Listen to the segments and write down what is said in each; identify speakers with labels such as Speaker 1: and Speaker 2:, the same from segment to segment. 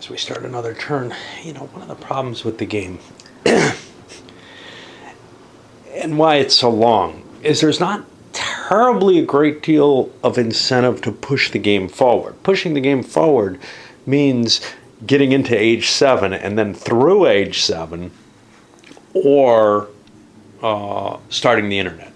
Speaker 1: So we start another turn. One of the problems with the game and why it's so long is there's not terribly a great deal of incentive to push the game forward. Pushing the game forward means getting into age 7 and then through age 7 or starting the internet.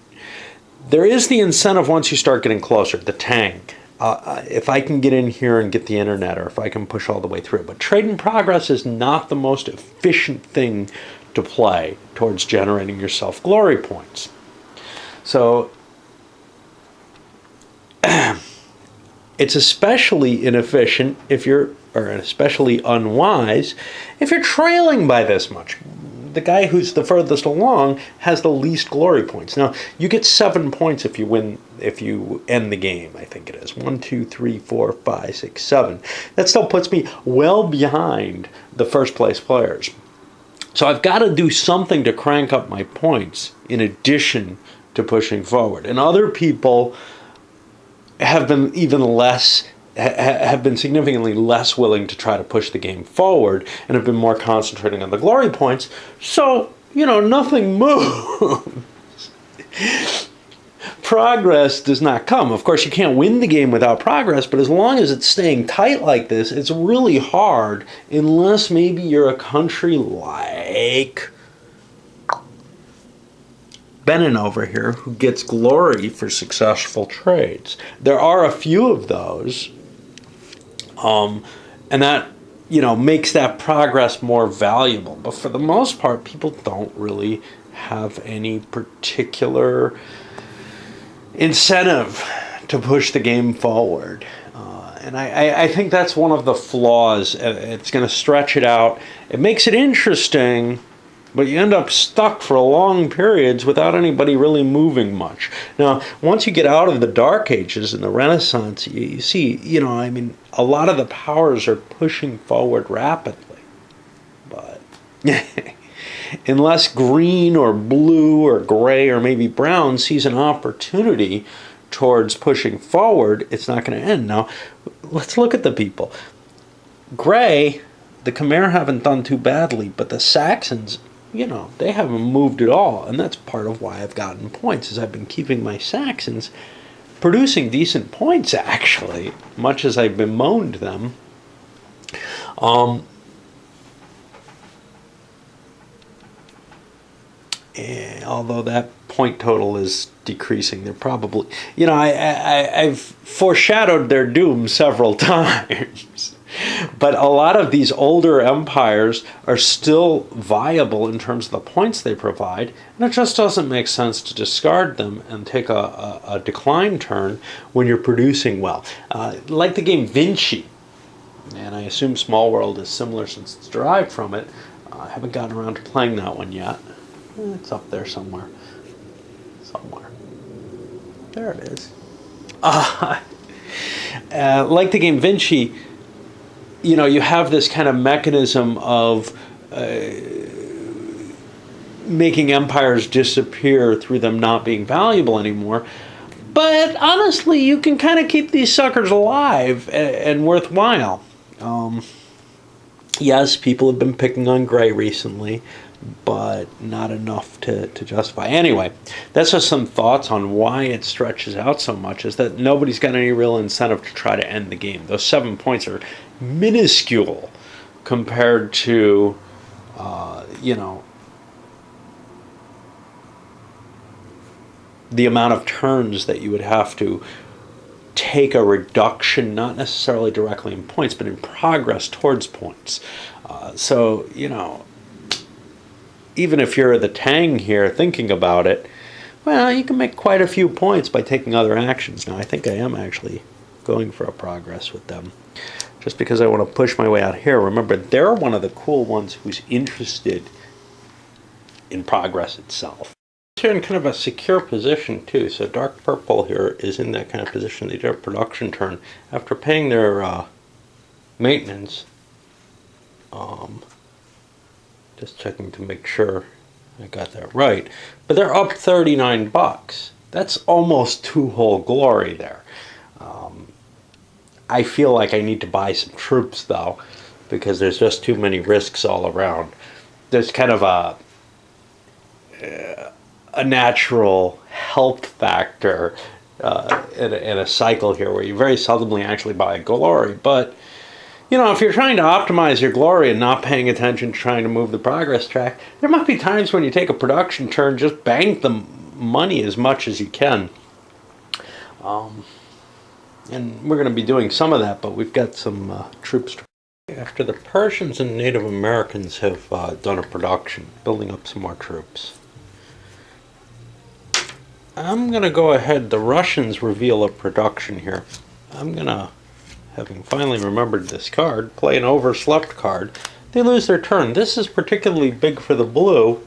Speaker 1: There is the incentive once you start getting closer, the tank. If I can get in here and get the internet, or if I can push all the way through. But trade in progress is not the most efficient thing to play towards generating yourself glory points. So it's especially inefficient or especially unwise if you're trailing by this much. The guy who's the furthest along has the least glory points. Now, you get 7 points if you end the game, I think it is. 1, 2, 3, 4, 5, 6, 7. That still puts me well behind the first place players. So I've got to do something to crank up my points in addition to pushing forward. And other people have been significantly less willing to try to push the game forward and have been more concentrating on the glory points. So, nothing moves. Progress does not come. Of course, you can't win the game without progress, but as long as it's staying tight like this, it's really hard unless maybe you're a country like Benin over here who gets glory for successful trades. There are a few of those. And that, makes that progress more valuable. But for the most part, people don't really have any particular incentive to push the game forward. And I think that's one of the flaws. It's going to stretch it out. It makes it interesting, but you end up stuck for long periods without anybody really moving much. Now, once you get out of the Dark Ages and the Renaissance, you see, a lot of the powers are pushing forward rapidly. But unless green or blue or gray or maybe brown sees an opportunity towards pushing forward, it's not going to end. Now, let's look at the people. Gray, the Khmer haven't done too badly, but the Saxons, they haven't moved at all. And that's part of why I've gotten points, is I've been keeping my Saxons producing decent points, actually, much as I've bemoaned them. Although that point total is decreasing, they're probably, I've foreshadowed their doom several times. But a lot of these older empires are still viable in terms of the points they provide, and it just doesn't make sense to discard them and take a decline turn when you're producing well. Like the game Vinci, and I assume Small World is similar since it's derived from it. I haven't gotten around to playing that one yet. It's up there somewhere. There it is. Like the game Vinci, you have this kind of mechanism of making empires disappear through them not being valuable anymore. But honestly, you can kind of keep these suckers alive and worthwhile. Yes, people have been picking on Gray recently, but not enough to justify. Anyway, that's just some thoughts on why it stretches out so much, is that nobody's got any real incentive to try to end the game. Those 7 points are minuscule compared to, the amount of turns that you would have to take a reduction, not necessarily directly in points, but in progress towards points. So, even if you're the Tang here thinking about it, well, you can make quite a few points by taking other actions. Now, I think I am actually going for a progress with them, just because I want to push my way out here. Remember, they're one of the cool ones who's interested in progress itself. They're in kind of a secure position, too. So Dark Purple here is in that kind of position. They did a production turn. After paying their maintenance, just checking to make sure I got that right. But they're up $39. That's almost 2 whole glory there. I feel like I need to buy some troops, though, because there's just too many risks all around. There's kind of a natural health factor in a cycle here where you very seldomly actually buy a glory. But, if you're trying to optimize your glory and not paying attention to trying to move the progress track, there might be times when you take a production turn, just bank the money as much as you can. And we're going to be doing some of that, but we've got some troops to. After the Persians and Native Americans have done a production, building up some more troops, I'm going to go ahead. The Russians reveal a production here. I'm going to, having finally remembered this card, play an overslept card. They lose their turn. This is particularly big for the blue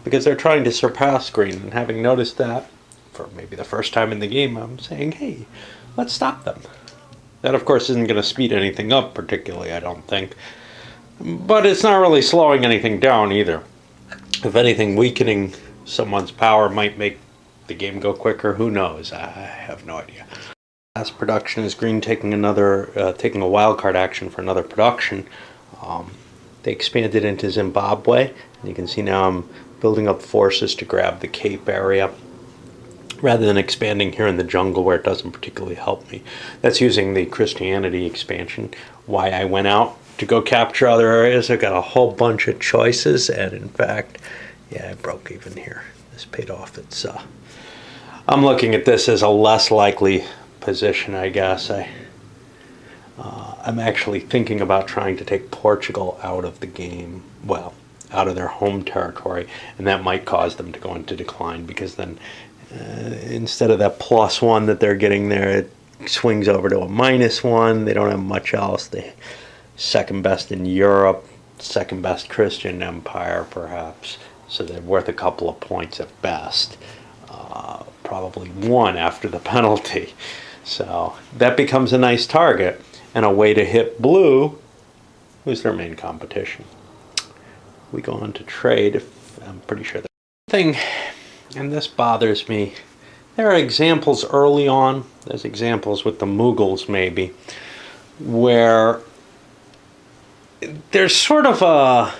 Speaker 1: because they're trying to surpass green. And having noticed that for maybe the first time in the game, I'm saying, hey, let's stop them. That, of course, isn't going to speed anything up particularly, I don't think. But it's not really slowing anything down either. If anything, weakening someone's power might make the game go quicker. Who knows? I have no idea. Last production is green taking taking a wild card action for another production. They expanded into Zimbabwe. And you can see now I'm building up forces to grab the Cape area, rather than expanding here in the jungle where it doesn't particularly help me. That's using the Christianity expansion. Why I went out to go capture other areas. I've got a whole bunch of choices, and in fact, yeah, I broke even here. This paid off. I'm looking at this as a less likely position, I guess. I'm actually thinking about trying to take Portugal out of the game, well, out of their home territory, and that might cause them to go into decline, because then instead of that +1 that they're getting there, it swings over to a -1. They don't have much else. They second best in Europe, second best Christian empire, perhaps. So they're worth a couple of points at best. Probably 1 after the penalty. So that becomes a nice target and a way to hit blue, who's their main competition. We go on to trade. I'm pretty sure the thing. And this bothers me. There are examples early on, there's examples with the Mughals maybe, where there's sort of a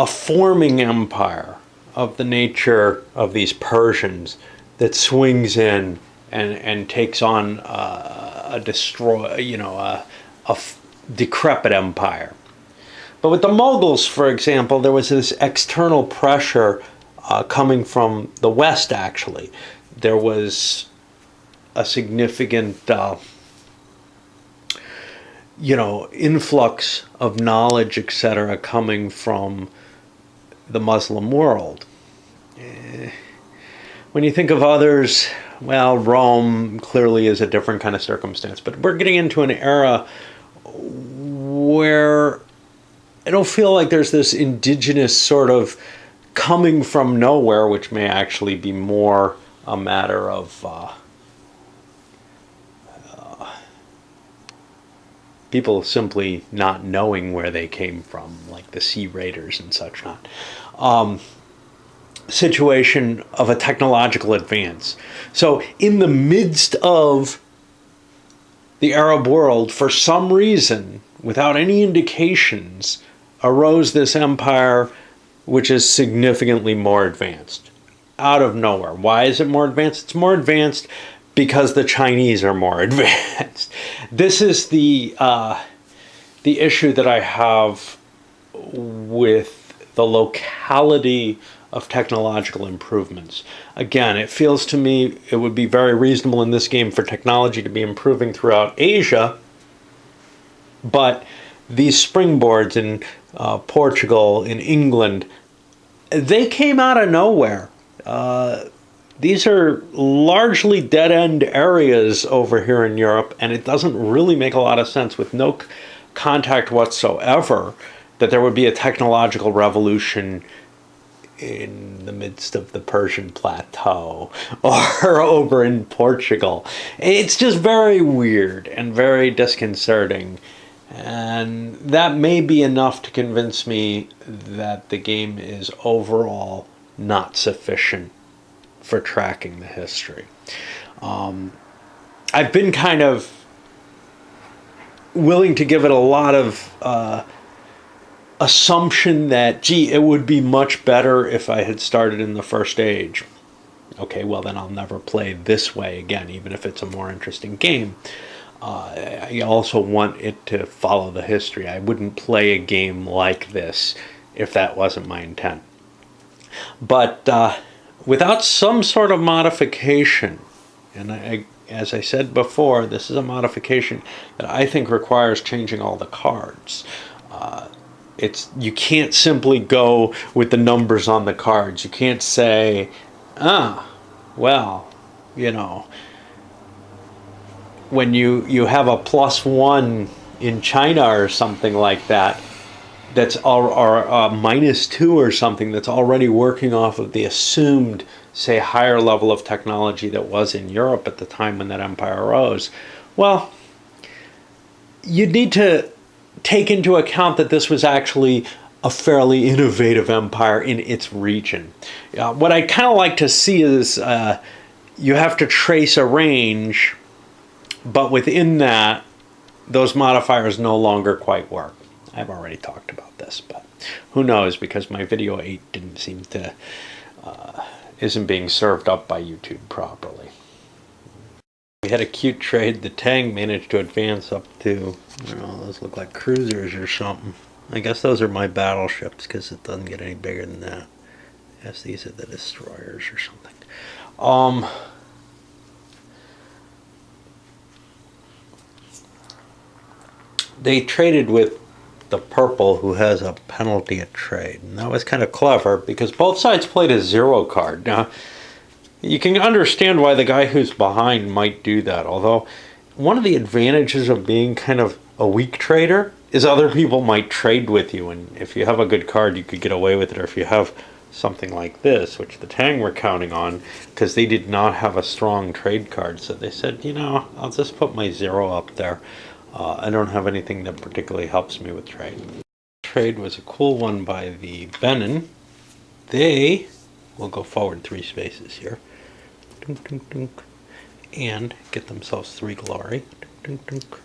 Speaker 1: forming empire of the nature of these Persians that swings in and takes on a decrepit empire. But with the Mughals, for example, there was this external pressure coming from the West, actually. There was a significant, influx of knowledge, etc., coming from the Muslim world. When you think of others, well, Rome clearly is a different kind of circumstance. But we're getting into an era where I don't feel like there's this indigenous sort of coming from nowhere, which may actually be more a matter of people simply not knowing where they came from, like the Sea Raiders and such not. Situation of a technological advance. So in the midst of the Arab world, for some reason, without any indications, arose this empire which is significantly more advanced. Out of nowhere. Why is it more advanced? It's more advanced because the Chinese are more advanced. This is the issue that I have with the locality of technological improvements. Again, it feels to me it would be very reasonable in this game for technology to be improving throughout Asia, but these springboards in Portugal, in England, they came out of nowhere. These are largely dead-end areas over here in Europe, and it doesn't really make a lot of sense with no contact whatsoever that there would be a technological revolution in the midst of the Persian plateau or over in Portugal. It's just very weird and very disconcerting. And that may be enough to convince me that the game is overall not sufficient for tracking the history. I've been kind of willing to give it a lot of assumption that, gee, it would be much better if I had started in the first age. Okay, well then I'll never play this way again, even if it's a more interesting game. I also want it to follow the history. I wouldn't play a game like this if that wasn't my intent. But without some sort of modification, and as I said before, this is a modification that I think requires changing all the cards. You can't simply go with the numbers on the cards. You can't say, well, when you have a +1 in China or something like that, that's or a -2 or something that's already working off of the assumed, say, higher level of technology that was in Europe at the time when that empire rose. Well, you need to take into account that this was actually a fairly innovative empire in its region. What I kind of like to see is you have to trace a range, but within that, those modifiers no longer quite work. I've already talked about this, but who knows, because my video 8 didn't seem to, isn't being served up by YouTube properly. We had a cute trade. The Tang managed to advance up to, I don't know, those look like cruisers or something. I guess those are my battleships, because it doesn't get any bigger than that. I guess these are the destroyers or something. They traded with the purple, who has a penalty at trade, and that was kind of clever because both sides played a 0 card. Now, you can understand why the guy who's behind might do that, although one of the advantages of being kind of a weak trader is other people might trade with you, and if you have a good card, you could get away with it. Or if you have something like this, which the Tang were counting on, because they did not have a strong trade card, so they said, I'll just put my 0 up there. I don't have anything that particularly helps me with trade. Trade was a cool one by the Benin. They will go forward 3 spaces here. Dunk, dunk, dunk, and get themselves 3 glory. Dunk, dunk, dunk,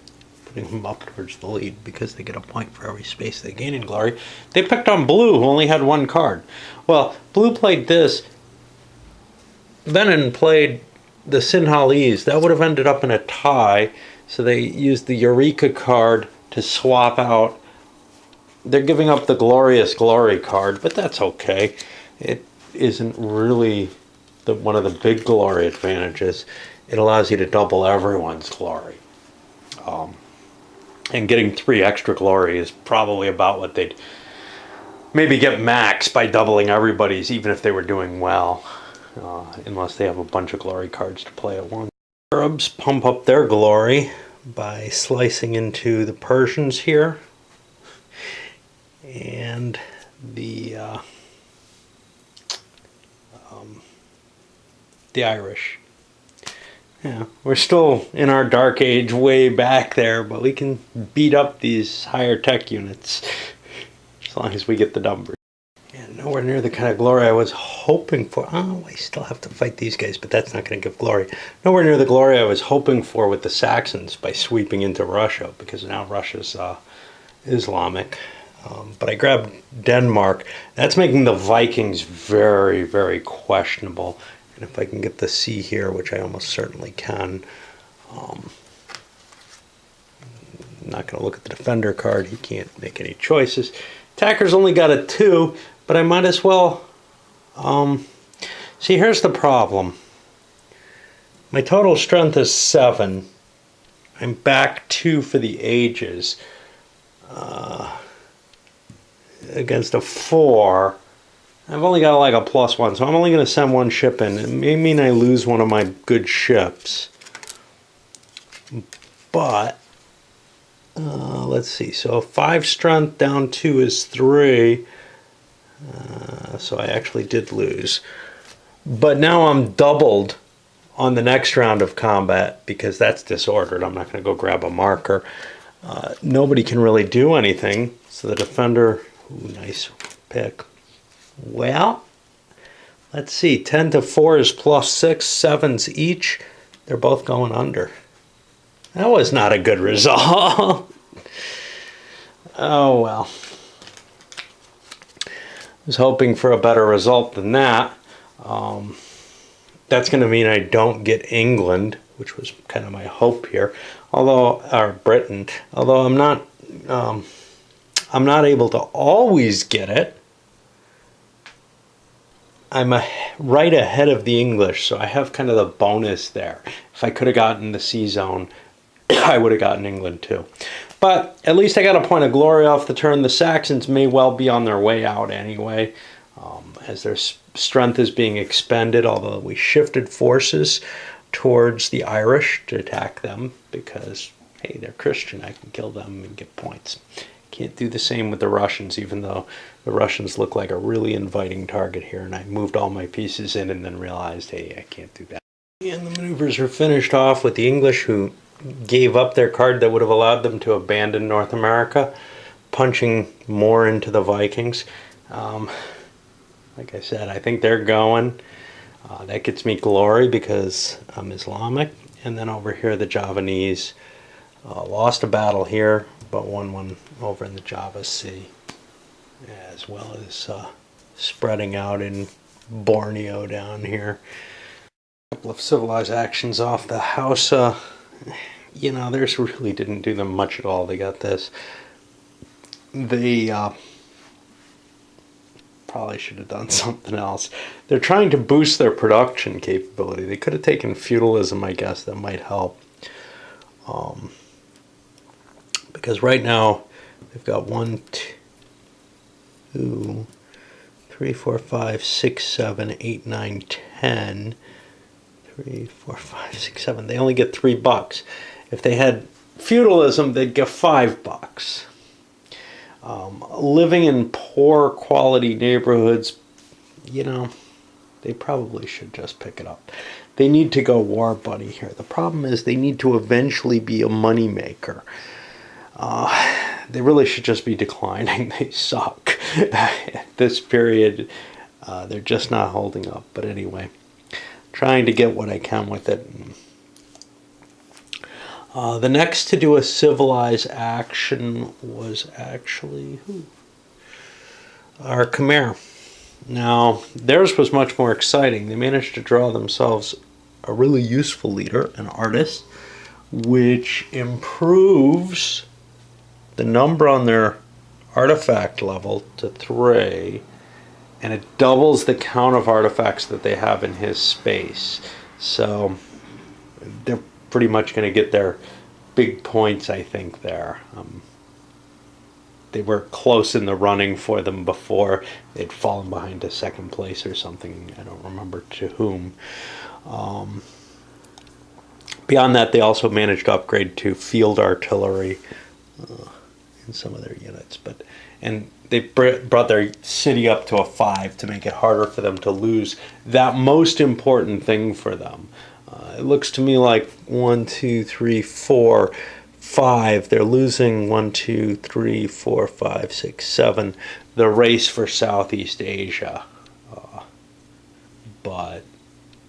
Speaker 1: putting them up towards the lead because they get a point for every space they gain in glory. They picked on blue, who only had 1 card. Well, blue played this. Benin played the Sinhalese. That would have ended up in a tie. So they used the Eureka card to swap out. They're giving up the Glorious Glory card, but that's okay. It isn't really one of the big glory advantages. It allows you to double everyone's glory. And getting 3 extra glory is probably about what they'd maybe get max by doubling everybody's, even if they were doing well, unless they have a bunch of glory cards to play at once. Arabs pump up their glory by slicing into the Persians here and the Irish. Yeah, we're still in our dark age way back there, but we can beat up these higher tech units as long as we get the numbers. Nowhere near the kind of glory I was hoping for. Oh, I still have to fight these guys, but that's not going to give glory. Nowhere near the glory I was hoping for with the Saxons by sweeping into Russia, because now Russia's Islamic. But I grabbed Denmark. That's making the Vikings very, very questionable. And if I can get the C here, which I almost certainly can, I'm not going to look at the defender card. He can't make any choices. Attacker's only got a 2. But I might as well, see, here's the problem. My total strength is 7. I'm back 2 for the ages. Against a 4. I've only got like a +1, so I'm only going to send 1 ship in. It may mean I lose one of my good ships. But, let's see, so 5 strength down 2 is 3. So I actually did lose. But now I'm doubled on the next round of combat because that's disordered. I'm not going to go grab a marker. Nobody can really do anything. So the defender, ooh, nice pick. Well, let's see. 10 to 4 is +6, 7s each. They're both going under. That was not a good result. Oh well. I was hoping for a better result than that. That's going to mean I don't get England, which was kind of my hope here. Or Britain. Although I'm not able to always get it. I'm right ahead of the English, so I have kind of the bonus there. If I could have gotten the C zone, I would have gotten England too. But at least I got a point of glory off the turn. The Saxons may well be on their way out anyway, as their strength is being expended, although we shifted forces towards the Irish to attack them because, hey, they're Christian. I can kill them and get points. Can't do the same with the Russians, even though the Russians look like a really inviting target here, and I moved all my pieces in and then realized, hey, I can't do that. And the maneuvers are finished off with the English, who gave up their card that would have allowed them to abandon North America, punching more into the Vikings. Like I said, I think they're going. That gets me glory because I'm Islamic. And then over here, the Javanese lost a battle here, but won one over in the Java Sea, as well as spreading out in Borneo down here. A couple of civilized actions off the Hausa. You know, theirs really didn't do them much at all. They got this. They probably should have done something else. They're trying to boost their production capability. They could have taken feudalism, I guess. That might help. Because right now, they've got 1, 2, 3, 4, 5, 6, 7, 8, 9, 10. 3, 4, 5, 6, 7. They only get $3. If they had feudalism, they'd get $5. Living in poor quality neighborhoods, you know, they probably should just pick it up. They need to go war buddy here. The problem is they need to eventually be a money maker. They really should just be declining. They suck. At this period, they're just not holding up. But anyway, trying to get what I can with it. The next to do a civilized action was actually our Khmer. Now, theirs was much more exciting. They managed to draw themselves a really useful leader, an artist, which improves the number on their artifact level to 3, and it doubles the count of artifacts that they have in his space. So they're pretty much going to get their big points, I think, there. They were close in the running for them before. They'd fallen behind to second place or something. I don't remember to whom. Beyond that, they also managed to upgrade to field artillery in some of their units. And they brought their city up to a 5 to make it harder for them to lose that most important thing for them. It looks to me like 1, 2, 3, 4, 5. They're losing 1, 2, 3, 4, 5, 6, 7. The race for Southeast Asia. But,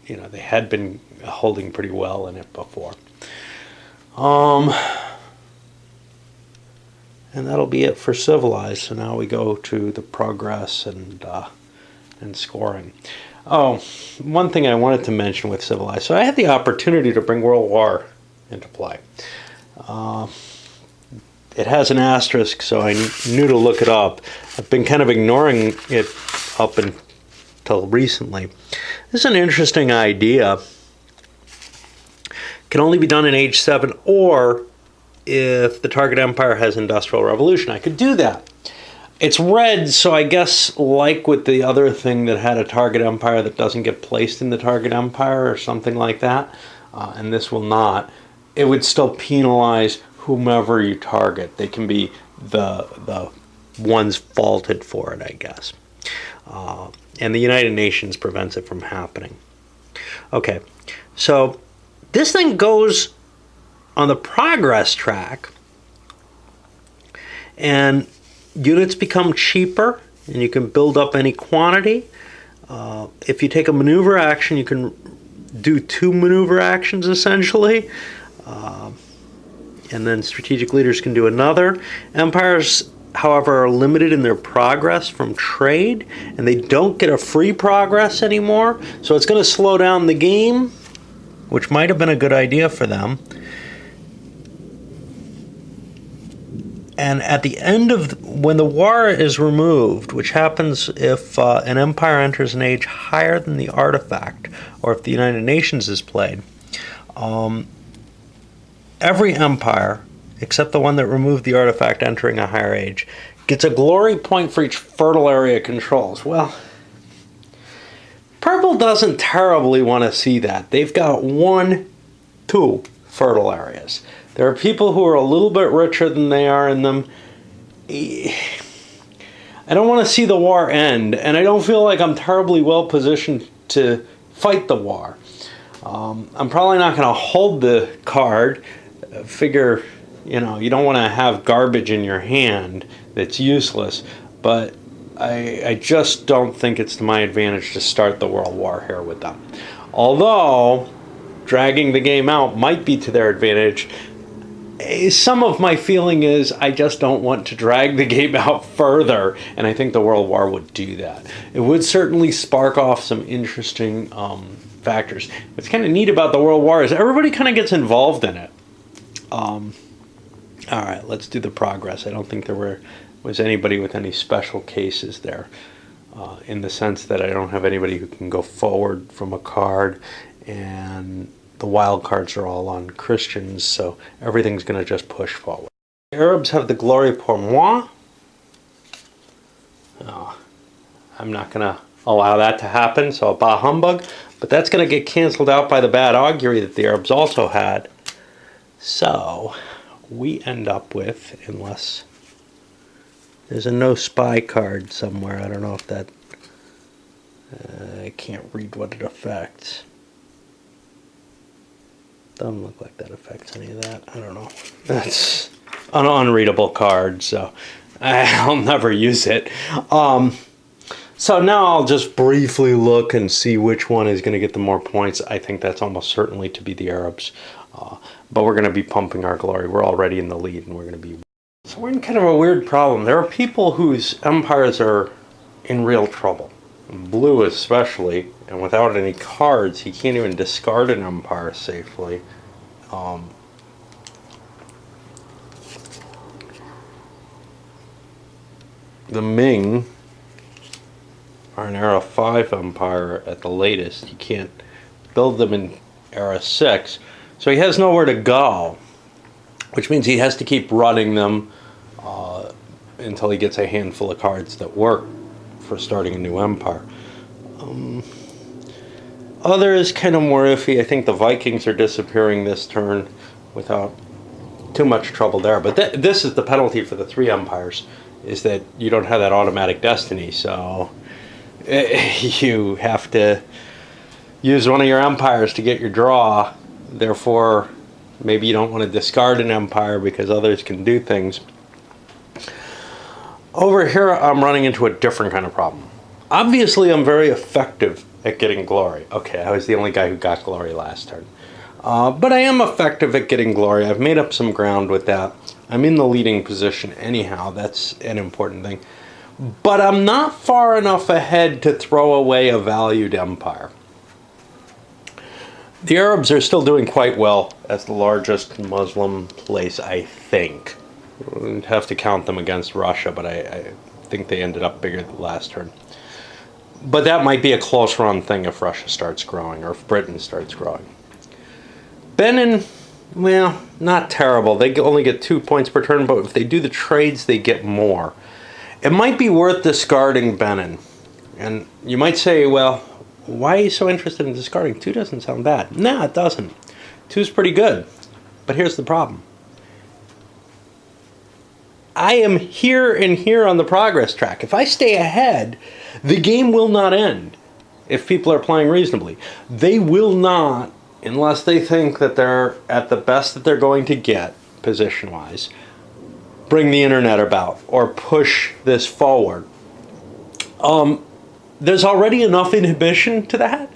Speaker 1: you know, they had been holding pretty well in it before. And that'll be it for civilized. So now we go to the progress and scoring. Oh, one thing I wanted to mention with civilized. So I had the opportunity to bring World War into play. It has an asterisk, so I knew to look it up. I've been kind of ignoring it up until recently. This is an interesting idea. It can only be done in Age 7, or if the target empire has industrial revolution, I could do that. It's red, so I guess like with the other thing that had a target empire that doesn't get placed in the target empire or something like that, and this will not, it would still penalize whomever you target. They can be the ones faulted for it, I guess. And the United Nations prevents it from happening. Okay, so this thing goes on the progress track, and units become cheaper, and you can build up any quantity. If you take a maneuver action, you can do 2 maneuver actions, essentially. And then strategic leaders can do another. Empires however, are limited in their progress from trade, and they don't get a free progress anymore. So it's going to slow down the game, which might have been a good idea for them. And at the end of when the war is removed, which happens if an empire enters an age higher than the artifact, or if the United Nations is played, every empire, except the one that removed the artifact entering a higher age, gets a glory point for each fertile area it controls. Well, Purple doesn't terribly want to see that. They've got 2 fertile areas. There are people who are a little bit richer than they are in them. I don't want to see the war end, and I don't feel like I'm terribly well positioned to fight the war. I'm probably not going to hold the card. Figure, you don't want to have garbage in your hand that's useless, but I just don't think it's to my advantage to start the World War here with them. Although, dragging the game out might be to their advantage. Some of my feeling is I just don't want to drag the game out further, and I think the World War would do that. It would certainly spark off some interesting factors. What's kind of neat about the World War is everybody kind of gets involved in it. All right, let's do the progress. I don't think there was anybody with any special cases there, in the sense that I don't have anybody who can go forward from a card, and the wild cards are all on Christians, so everything's going to just push forward. The Arabs have the glory pour moi. Oh, I'm not going to allow that to happen, so bah humbug. But that's going to get canceled out by the bad augury that the Arabs also had. So we end up with, unless there's a no spy card somewhere, I don't know if that, I can't read what it affects. Doesn't look like that affects any of that. I don't know. That's an unreadable card, so I'll never use it. So now I'll just briefly look and see which one is going to get the more points. I think that's almost certainly to be the Arabs. But we're going to be pumping our glory. We're already in the lead, and we're going to be... So we're in kind of a weird problem. There are people whose empires are in real trouble. Blue especially, and without any cards, he can't even discard an empire safely. The Ming are an Era 5 empire at the latest. He can't build them in Era 6, so he has nowhere to go, which means he has to keep running them until he gets a handful of cards that work for starting a new empire. Others kind of more iffy. I think the Vikings are disappearing this turn without too much trouble there. But this is the penalty for the 3 empires, is that you don't have that automatic destiny. So you have to use one of your empires to get your draw. Therefore, maybe you don't want to discard an empire because others can do things. Over here, I'm running into a different kind of problem. Obviously, I'm very effective at getting glory. Okay, I was the only guy who got glory last turn. But I am effective at getting glory. I've made up some ground with that. I'm in the leading position anyhow. That's an important thing. But I'm not far enough ahead to throw away a valued empire. The Arabs are still doing quite well as the largest Muslim place, I think. We'd have to count them against Russia, but I think they ended up bigger the last turn. But that might be a close run thing if Russia starts growing, or if Britain starts growing. Benin, well, not terrible. They only get 2 points per turn, but if they do the trades, they get more. It might be worth discarding Benin. And you might say, well, why are you so interested in discarding? 2 doesn't sound bad. No, it doesn't. 2's pretty good. But here's the problem. I am here and here on the progress track. If I stay ahead, the game will not end if people are playing reasonably. They will not, unless they think that they're at the best that they're going to get, position-wise, bring the internet about or push this forward. There's already enough inhibition to that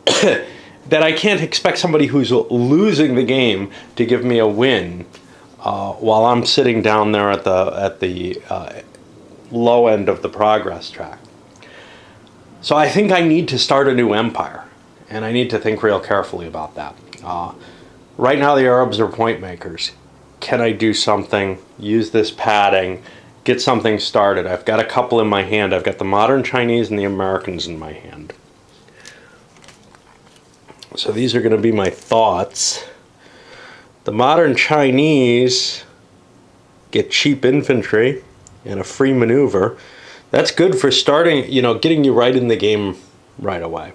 Speaker 1: that I can't expect somebody who's losing the game to give me a win while I'm sitting down there at the low end of the progress track. So I think I need to start a new empire, and I need to think real carefully about that. Right now the Arabs are point makers. Can I do something, use this padding, get something started? I've got a couple in my hand. I've got the modern Chinese and the Americans in my hand. So these are going to be my thoughts. The modern Chinese get cheap infantry and a free maneuver. That's good for starting, getting you right in the game right away.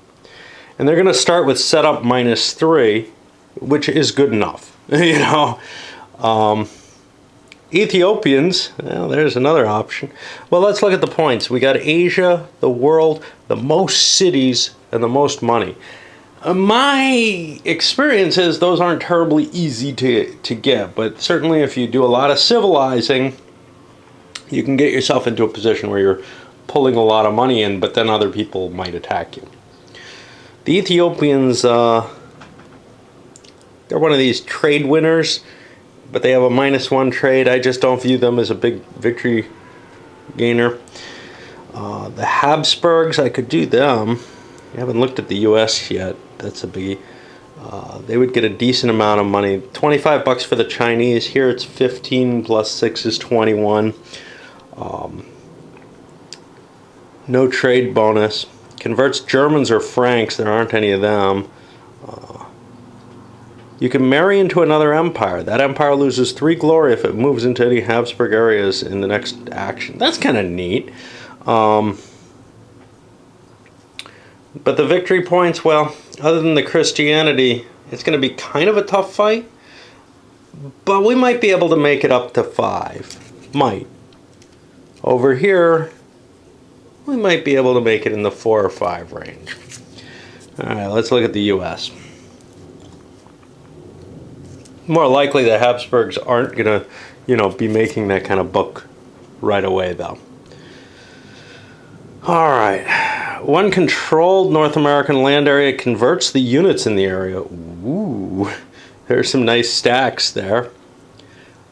Speaker 1: And they're going to start with setup -3, which is good enough. Ethiopians, well, there's another option. Well, let's look at the points. We got Asia, the world, the most cities, and the most money. My experience is those aren't terribly easy to get, but certainly if you do a lot of civilizing, you can get yourself into a position where you're pulling a lot of money in, but then other people might attack you. The Ethiopians, they're one of these trade winners, but they have a -1 trade. I just don't view them as a big victory gainer. The Habsburgs, I could do them. I haven't looked at the US yet. That's a biggie. They would get a decent amount of money. $25 for the Chinese. Here it's 15 plus 6 is 21. No trade bonus. Converts Germans or Franks. There aren't any of them. You can marry into another empire. That empire loses 3 glory if it moves into any Habsburg areas in the next action. That's kind of neat. But the victory points, well, other than the Christianity, it's going to be kind of a tough fight. But we might be able to make it up to 5. Might. Over here, we might be able to make it in the 4 or 5 range. Alright, let's look at the US. More likely the Habsburgs aren't going to, be making that kind of buck right away, though. Alright. One controlled North American land area converts the units in the area. Ooh. There's some nice stacks there.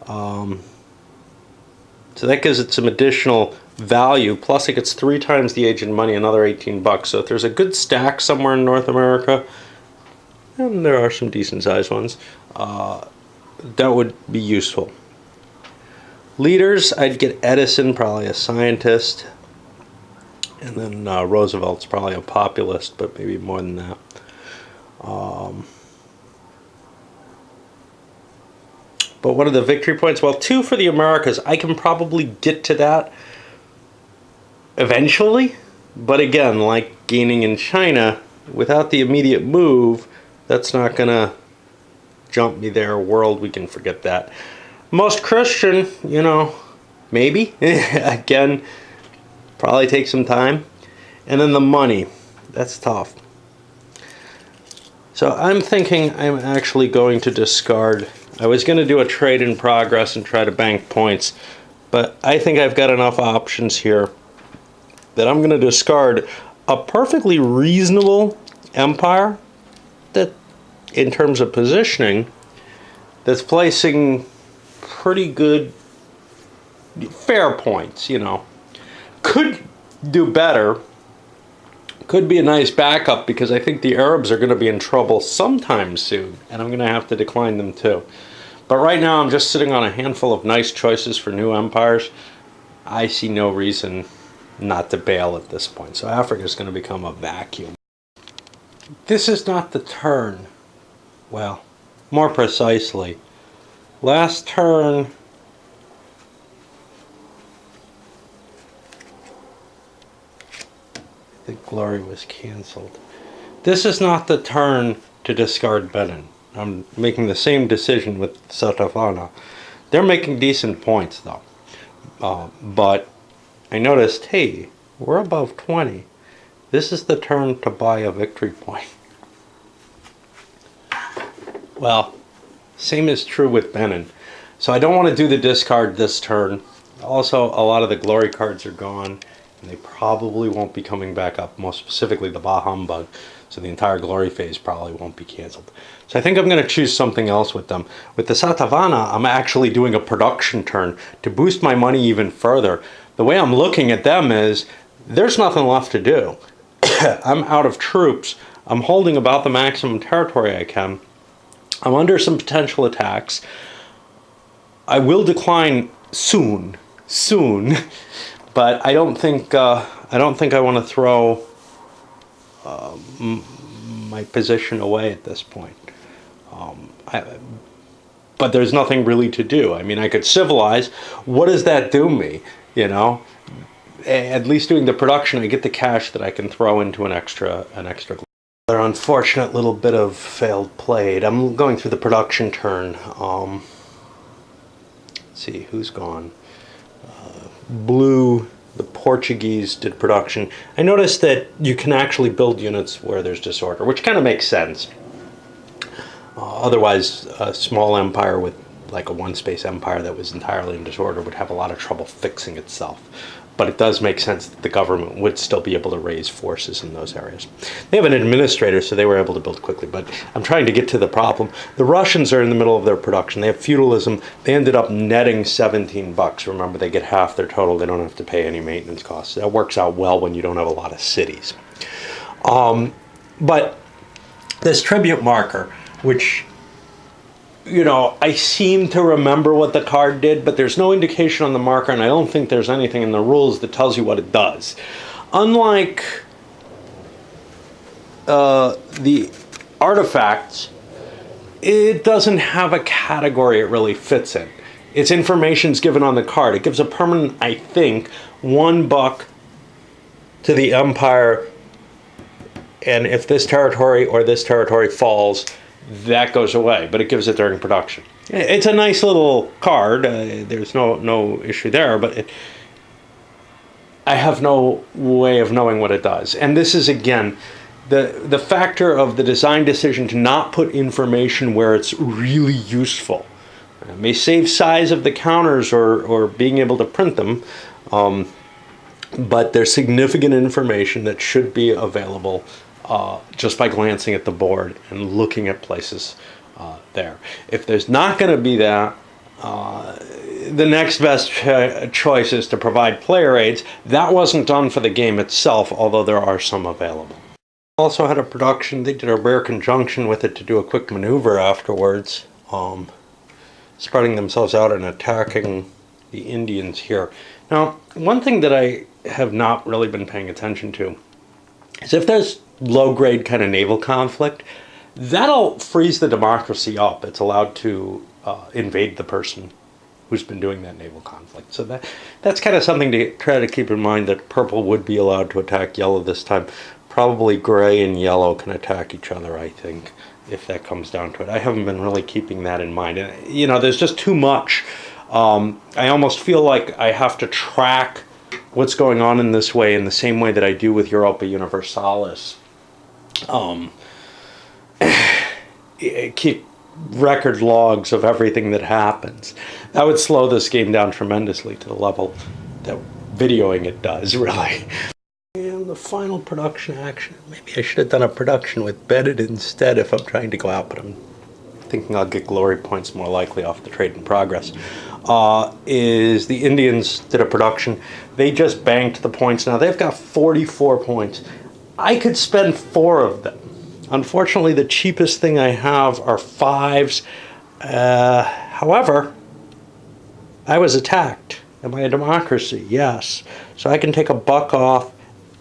Speaker 1: So that gives it some additional value. Plus it gets 3 times the age and money, another $18. So if there's a good stack somewhere in North America, and there are some decent sized ones, that would be useful. Leaders, I'd get Edison, probably a scientist. And then Roosevelt's probably a populist, but maybe more than that. But what are the victory points? Well, 2 for the Americas. I can probably get to that eventually. But again, like gaining in China, without the immediate move, that's not going to jump me there. World, we can forget that. Most Christian, maybe. Again, probably take some time. And then the money. That's tough. So I'm thinking I'm actually going to discard. I was going to do a trade in progress and try to bank points. But I think I've got enough options here that I'm going to discard a perfectly reasonable empire that, in terms of positioning, that's placing pretty good, fair points, Could do better. Could be a nice backup because I think the Arabs are going to be in trouble sometime soon, and I'm going to have to decline them too. But right now I'm just sitting on a handful of nice choices for new empires. I see no reason not to bail at this point. So Africa is going to become a vacuum. This is not the turn. Well, more precisely, last turn the glory was cancelled. This is not the turn to discard Benin. I'm making the same decision with Satavana. They're making decent points though. But I noticed, hey, we're above 20. This is the turn to buy a victory point. Well, same is true with Benin. So I don't want to do the discard this turn. Also, a lot of the glory cards are gone. and they probably won't be coming back up, most specifically the Bah Humbug, so the entire Glory phase probably won't be canceled. So I think I'm going to choose something else with them. With the Satavana, I'm actually doing a production turn to boost my money even further. The way I'm looking at them is, there's nothing left to do. I'm out of troops. I'm holding about the maximum territory I can. I'm under some potential attacks. I will decline soon, but I don't think I want to throw my position away at this point. But there's nothing really to do. I mean, I could civilize. What does that do me? You know, at least doing the production, I get the cash that I can throw into an extra. Another unfortunate little bit of failed play. I'm going through the production turn. Let's see who's gone. Blue, the Portuguese did production. I noticed that you can actually build units where there's disorder, which kind of makes sense. Otherwise, a small empire with like a one-space empire that was entirely in disorder would have a lot of trouble fixing itself. But it does make sense that the government would still be able to raise forces in those areas. They have an administrator, so they were able to build quickly, but I'm trying to get to the problem. The Russians are in the middle of their production. They have feudalism. They ended up netting $17. Remember, they get half their total. They don't have to pay any maintenance costs. That works out well when you don't have a lot of cities. But this tribute marker, which, you know, I seem to remember what the card did, but there's no indication on the marker, and I don't think there's anything in the rules that tells you what it does. Unlike the artifacts, it doesn't have a category it really fits in. Its information's given on the card. It gives a permanent, I think, $1 to the empire, and if this territory or this territory falls, that goes away, but it gives it during production. It's a nice little card. There's no issue there, but I have no way of knowing what it does. And this is, again, the factor of the design decision to not put information where it's really useful. It may save size of the counters or being able to print them, but there's significant information that should be available just by glancing at the board and looking at places there. If there's not going to be that, the next best choice is to provide player aids. That wasn't done for the game itself, although there are some available. Also had a production. They did a rare conjunction with it to do a quick maneuver afterwards, spreading themselves out and attacking the Indians here. Now, one thing that I have not really been paying attention to is if there's low-grade kind of naval conflict, that'll freeze the democracy up. It's allowed to invade the person who's been doing that naval conflict. So that's kind of something to try to keep in mind, that purple would be allowed to attack yellow this time. Probably gray and yellow can attack each other, I think, if that comes down to it. I haven't been really keeping that in mind. And, you know, there's just too much. I almost feel like I have to track what's going on in this way in the same way that I do with Europa Universalis. Keep record logs of everything that happens. That would slow this game down tremendously to the level that videoing it does, really. And the final production action. Maybe I should have done a production with Bedded instead if I'm trying to go out, but I'm thinking I'll get glory points more likely off the trade in progress. Is the Indians did a production. They just banked the points. Now they've got 44 points. I could spend 4 of them. Unfortunately, the cheapest thing I have are 5s. However, I was attacked. Am I a democracy? Yes. So I can take $1 off,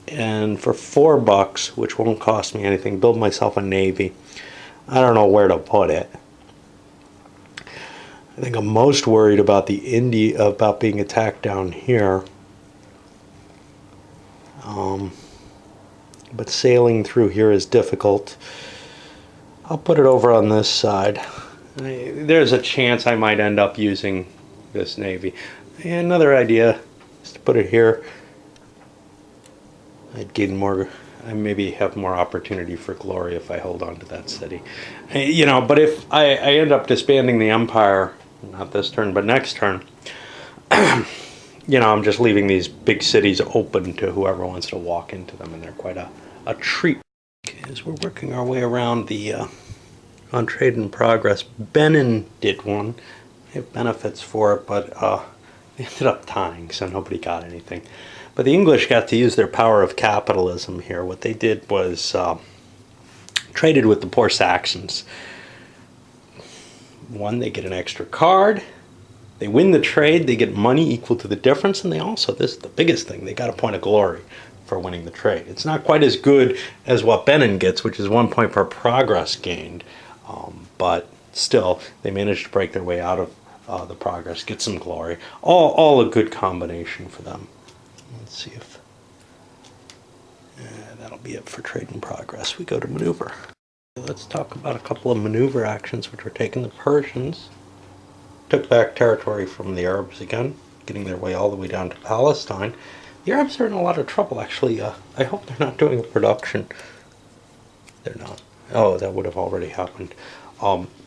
Speaker 1: and for $4, which won't cost me anything, build myself a navy. I don't know where to put it. I think I'm most worried about about being attacked down here. But sailing through here is difficult. I'll put it over on this side. There's a chance I might end up using this navy. And another idea is to put it here. I'd gain more. I maybe have more opportunity for glory if I hold on to that city. You know, but if I end up disbanding the empire, not this turn, but next turn, you know, I'm just leaving these big cities open to whoever wants to walk into them, and they're quite a treat. As we're working our way around the on trade in progress, Benin did one. They have benefits for it, but they ended up tying, so nobody got anything. But the English got to use their power of capitalism here. What they did was traded with the poor Saxons. One, they get an extra card. They win the trade, they get money equal to the difference, and they also, this is the biggest thing, they got a point of glory for winning the trade. It's not quite as good as what Benin gets, which is 1 point per progress gained, but still, they managed to break their way out of the progress, get some glory. All a good combination for them. Let's see if that'll be it for trade in progress. We go to maneuver. Let's talk about a couple of maneuver actions which were taken. The Persians took back territory from the Arabs again, getting their way all the way down to Palestine. The Arabs are in a lot of trouble, actually. I hope they're not doing a production. They're not. Oh, that would have already happened.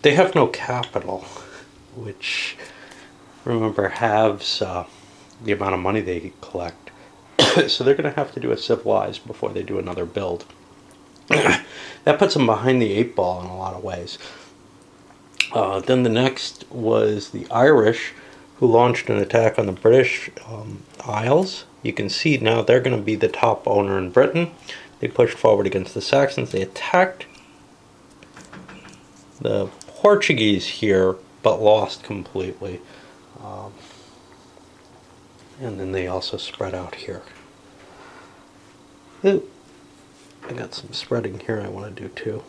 Speaker 1: They have no capital, which, remember, halves the amount of money they collect. So they're going to have to do a civilized before they do another build. That puts them behind the 8 ball in a lot of ways. Then the next was the Irish, who launched an attack on the British Isles. You can see now they're going to be the top owner in Britain. They pushed forward against the Saxons. They attacked the Portuguese here, but lost completely. And then they also spread out here. Ooh, I got some spreading here I want to do too.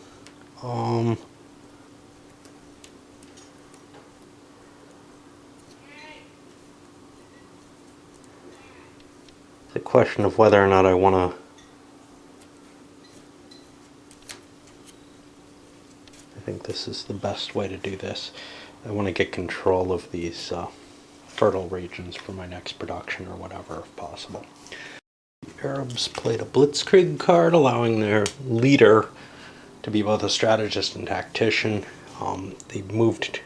Speaker 1: The question of whether or not I want to. I think this is the best way to do this. I want to get control of these fertile regions for my next production or whatever, if possible. The Arabs played a blitzkrieg card, allowing their leader to be both a strategist and tactician. They moved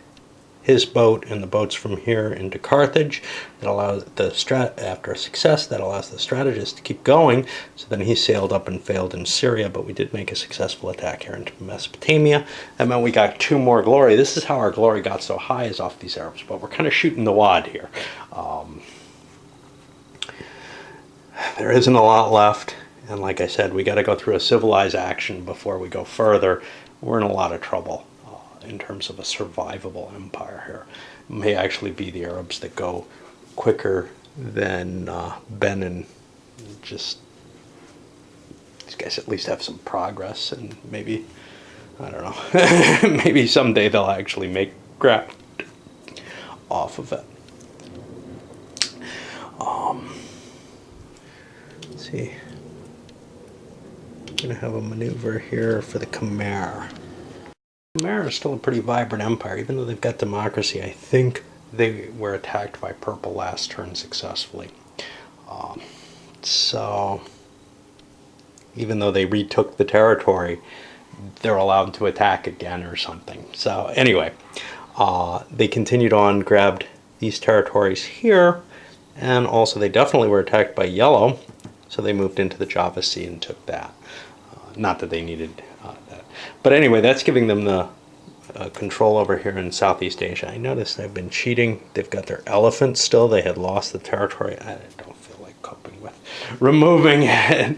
Speaker 1: his boat and the boats from here into Carthage. That allows after a success, that allows the strategist to keep going. So then he sailed up and failed in Syria, but we did make a successful attack here into Mesopotamia. That meant we got 2 more glory. This is how our glory got so high, is off these Arabs, but we're kind of shooting the wad here. There isn't a lot left, and like I said, we got to go through a civilized action before we go further. We're in a lot of trouble in terms of a survivable empire here. It may actually be the Arabs that go quicker than Benin. Just, these guys at least have some progress, and maybe, I don't know, maybe someday they'll actually make ground off of it. Let's see. I'm going to have a maneuver here for the Khmer. Khmer is still a pretty vibrant empire, even though they've got democracy. I think they were attacked by Purple last turn successfully. So, even though they retook the territory, they're allowed to attack again or something. So, anyway, they continued on, grabbed these territories here, and also they definitely were attacked by Yellow, so they moved into the Java Sea and took that. Not that they needed that. But anyway, that's giving them the control over here in Southeast Asia. I noticed I've been cheating. They've got their elephants still. They had lost the territory. I don't feel like coping with removing it.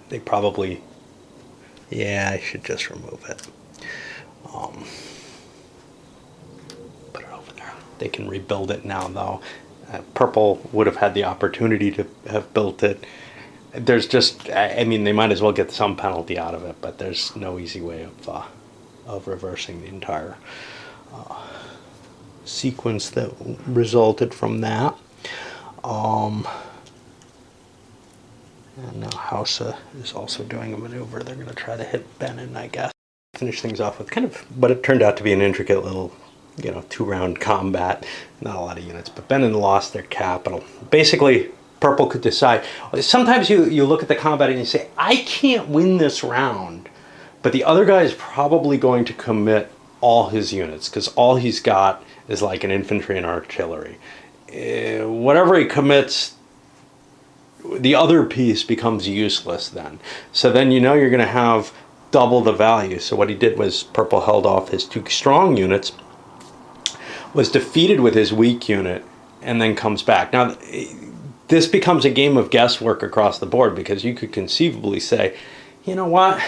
Speaker 1: They probably, yeah, I should just remove it. Put it over there. They can rebuild it now, though. Purple would have had the opportunity to have built it. There's just, I mean, they might as well get some penalty out of it, but there's no easy way of reversing the entire sequence that resulted from that. And now Hausa is also doing a maneuver. They're going to try to hit Benin, I guess. Finish things off with kind of what it turned out to be an intricate little, 2-round combat. Not a lot of units, but Benin lost their capital. Basically, Purple could decide. Sometimes you look at the combat and you say, I can't win this round, but the other guy is probably going to commit all his units, because all he's got is like an infantry and artillery. Whatever he commits, the other piece becomes useless then. So then you know you're going to have double the value. So what he did was purple held off his 2 strong units, was defeated with his weak unit, and then comes back. Now, this becomes a game of guesswork across the board, because you could conceivably say, you know what?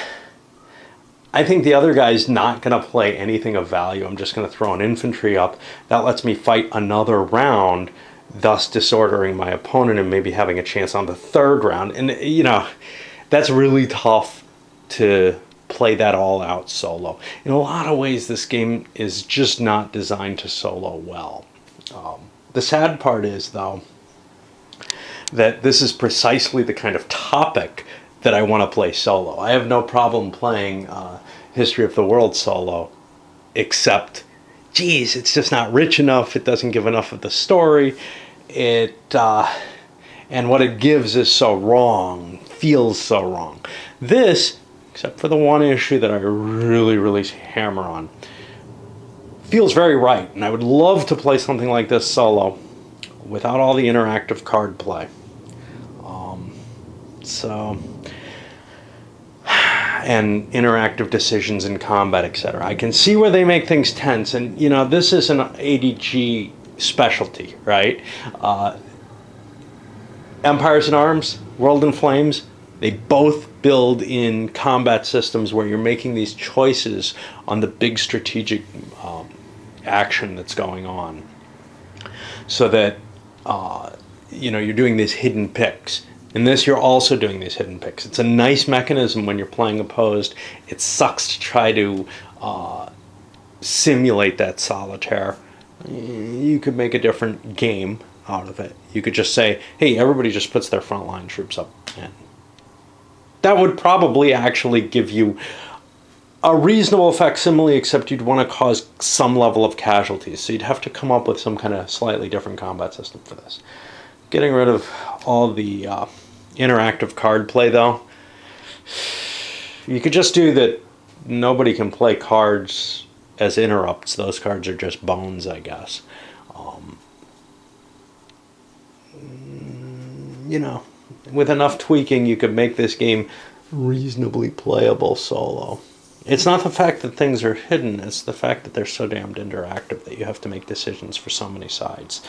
Speaker 1: I think the other guy's not going to play anything of value. I'm just going to throw an infantry up. That lets me fight another round, thus disordering my opponent and maybe having a chance on the 3rd round. And, you know, that's really tough to play that all out solo. In a lot of ways, this game is just not designed to solo well. The sad part is, though, that this is precisely the kind of topic that I want to play solo. I have no problem playing History of the World solo, except, geez, it's just not rich enough. It doesn't give enough of the story. And what it gives is so wrong, feels so wrong. This, except for the one issue that I really, really hammer on, feels very right. And I would love to play something like this solo without all the interactive card play. And interactive decisions in combat, etc. I can see where they make things tense, and you know, this is an ADG specialty, right? Empires in Arms, World in Flames, they both build in combat systems where you're making these choices on the big strategic action that's going on, so that you know, you're doing these hidden picks. In this, you're also doing these hidden picks. It's a nice mechanism when you're playing opposed. It sucks to try to simulate that solitaire. You could make a different game out of it. You could just say, hey, everybody just puts their frontline troops up. And that would probably actually give you a reasonable facsimile, except you'd want to cause some level of casualties. So you'd have to come up with some kind of slightly different combat system for this. Getting rid of all the interactive card play, though, you could just do that. Nobody can play cards as interrupts. Those cards are just bones, I guess. You know, with enough tweaking, you could make this game reasonably playable solo. It's not the fact that things are hidden, it's the fact that they're so damned interactive that you have to make decisions for so many sides,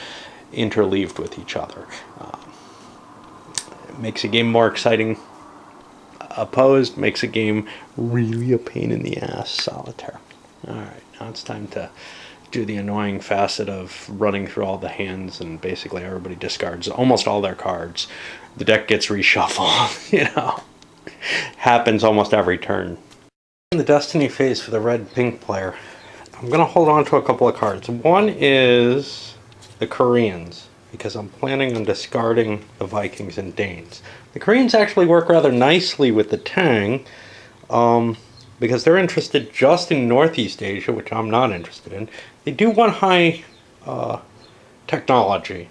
Speaker 1: interleaved with each other. It makes a game more exciting opposed, makes a game really a pain in the ass solitaire. Alright, now it's time to do the annoying facet of running through all the hands, and basically everybody discards almost all their cards. The deck gets reshuffled, you know. Happens almost every turn. In the Destiny phase for the red-pink player, I'm going to hold on to a couple of cards. One is the Koreans, because I'm planning on discarding the Vikings and Danes. The Koreans actually work rather nicely with the Tang, because they're interested just in Northeast Asia, which I'm not interested in. They do want high technology,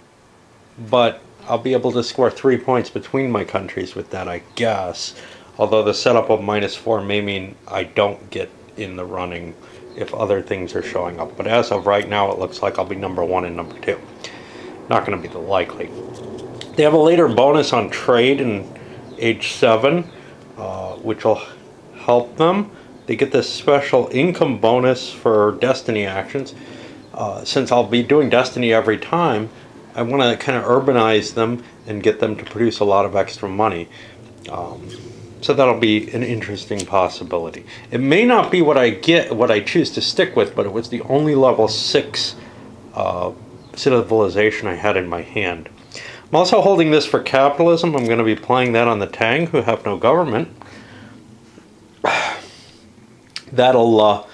Speaker 1: but I'll be able to score 3 points between my countries with that, I guess. Although the setup of -4 may mean I don't get in the running if other things are showing up. But as of right now, it looks like I'll be number 1 and number 2. Not going to be the likely. They have a later bonus on trade in age 7, which will help them. They get this special income bonus for Destiny actions. Since I'll be doing Destiny every time, I want to kind of urbanize them and get them to produce a lot of extra money. So that'll be an interesting possibility. It may not be what I choose to stick with, but it was the only level 6 civilization I had in my hand. I'm also holding this for capitalism. I'm going to be playing that on the Tang, who have no government. That'll,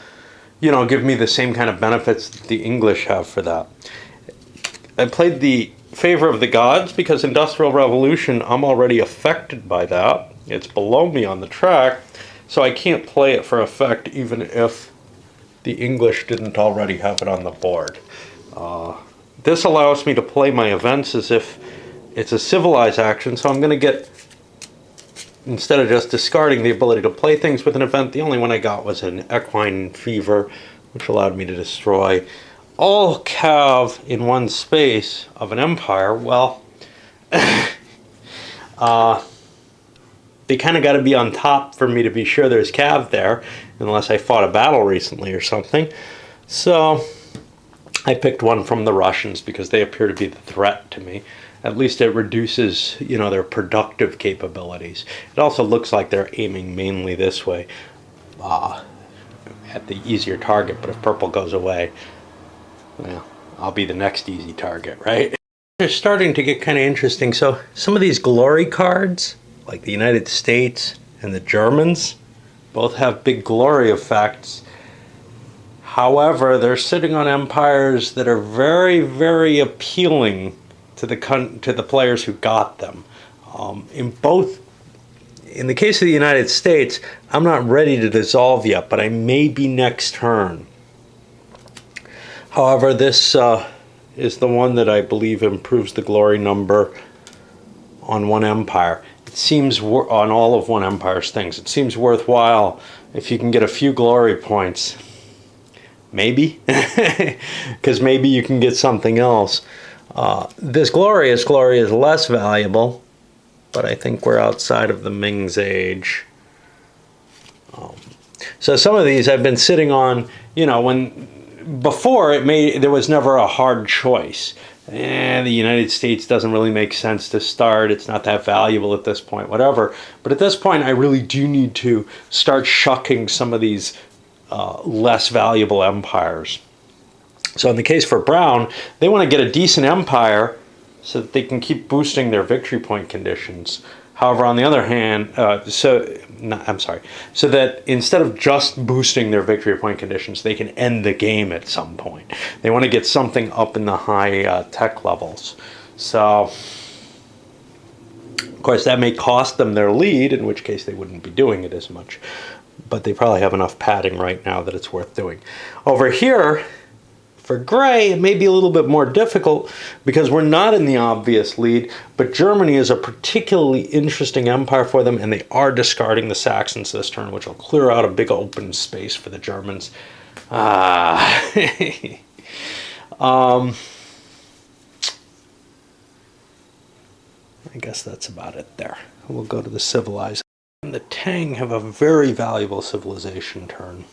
Speaker 1: you know, give me the same kind of benefits that the English have for that. I played the Favor of the Gods because Industrial Revolution, I'm already affected by that. It's below me on the track, so I can't play it for effect even if the English didn't already have it on the board. This allows me to play my events as if it's a civilized action, so I'm going to get, instead of just discarding the ability to play things with an event, the only one I got was an Equine Fever, which allowed me to destroy all cav in one space of an empire, well, they kind of got to be on top for me to be sure there's cav there, unless I fought a battle recently or something. So I picked one from the Russians because they appear to be the threat to me. At least it reduces, their productive capabilities. It also looks like they're aiming mainly this way, at the easier target. But if purple goes away, well, I'll be the next easy target, right? They're starting to get kind of interesting. So some of these glory cards, like the United States and the Germans, both have big glory effects. However, they're sitting on empires that are very, very appealing to the players who got them. In the case of the United States, I'm not ready to dissolve yet, but I may be next turn. However, this is the one that I believe improves the glory number on one empire. It seems on all of one empire's things. It seems worthwhile if you can get a few glory points. Maybe, because maybe you can get something else. This glorious glory is less valuable, but I think we're outside of the Ming's age. So some of these I've been sitting on, when before there was never a hard choice. The United States doesn't really make sense to start. It's not that valuable at this point, whatever. But at this point, I really do need to start shucking some of these less valuable empires. So in the case for Brown, they want to get a decent empire so that they can keep boosting their victory point conditions. However, on the other hand, so that instead of just boosting their victory point conditions, they can end the game at some point. They want to get something up in the high tech levels. So, of course, that may cost them their lead, in which case they wouldn't be doing it as much. But they probably have enough padding right now that it's worth doing. Over here, for Gray, it may be a little bit more difficult because we're not in the obvious lead, but Germany is a particularly interesting empire for them, and they are discarding the Saxons this turn, which will clear out a big open space for the Germans. I guess that's about it there. We'll go to the civilized. And the Tang have a very valuable civilization turn.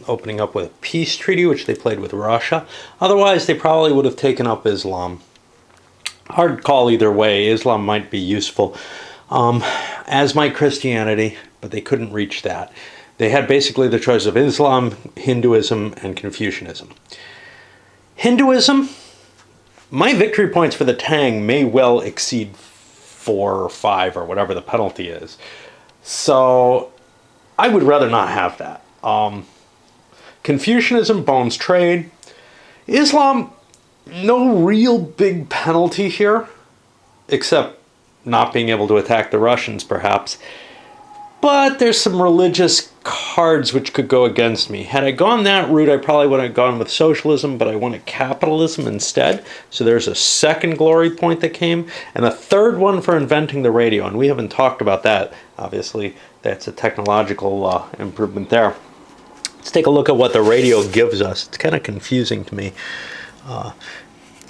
Speaker 1: Opening up with a peace treaty, which they played with Russia. Otherwise, they probably would have taken up Islam. Hard call either way. Islam might be useful, as might Christianity, but they couldn't reach that. They had basically the choice of Islam, Hinduism, and Confucianism. Hinduism, my victory points for the Tang may well exceed 4 or 5 or whatever the penalty is. So I would rather not have that. Confucianism bones trade. Islam, no real big penalty here, except not being able to attack the Russians, perhaps. But there's some religious cards which could go against me. Had I gone that route, I probably would have gone with socialism, but I wanted capitalism instead. So there's a second glory point that came, and a third one for inventing the radio. And we haven't talked about that. Obviously, that's a technological improvement there. Let's take a look at what the radio gives us. It's kind of confusing to me.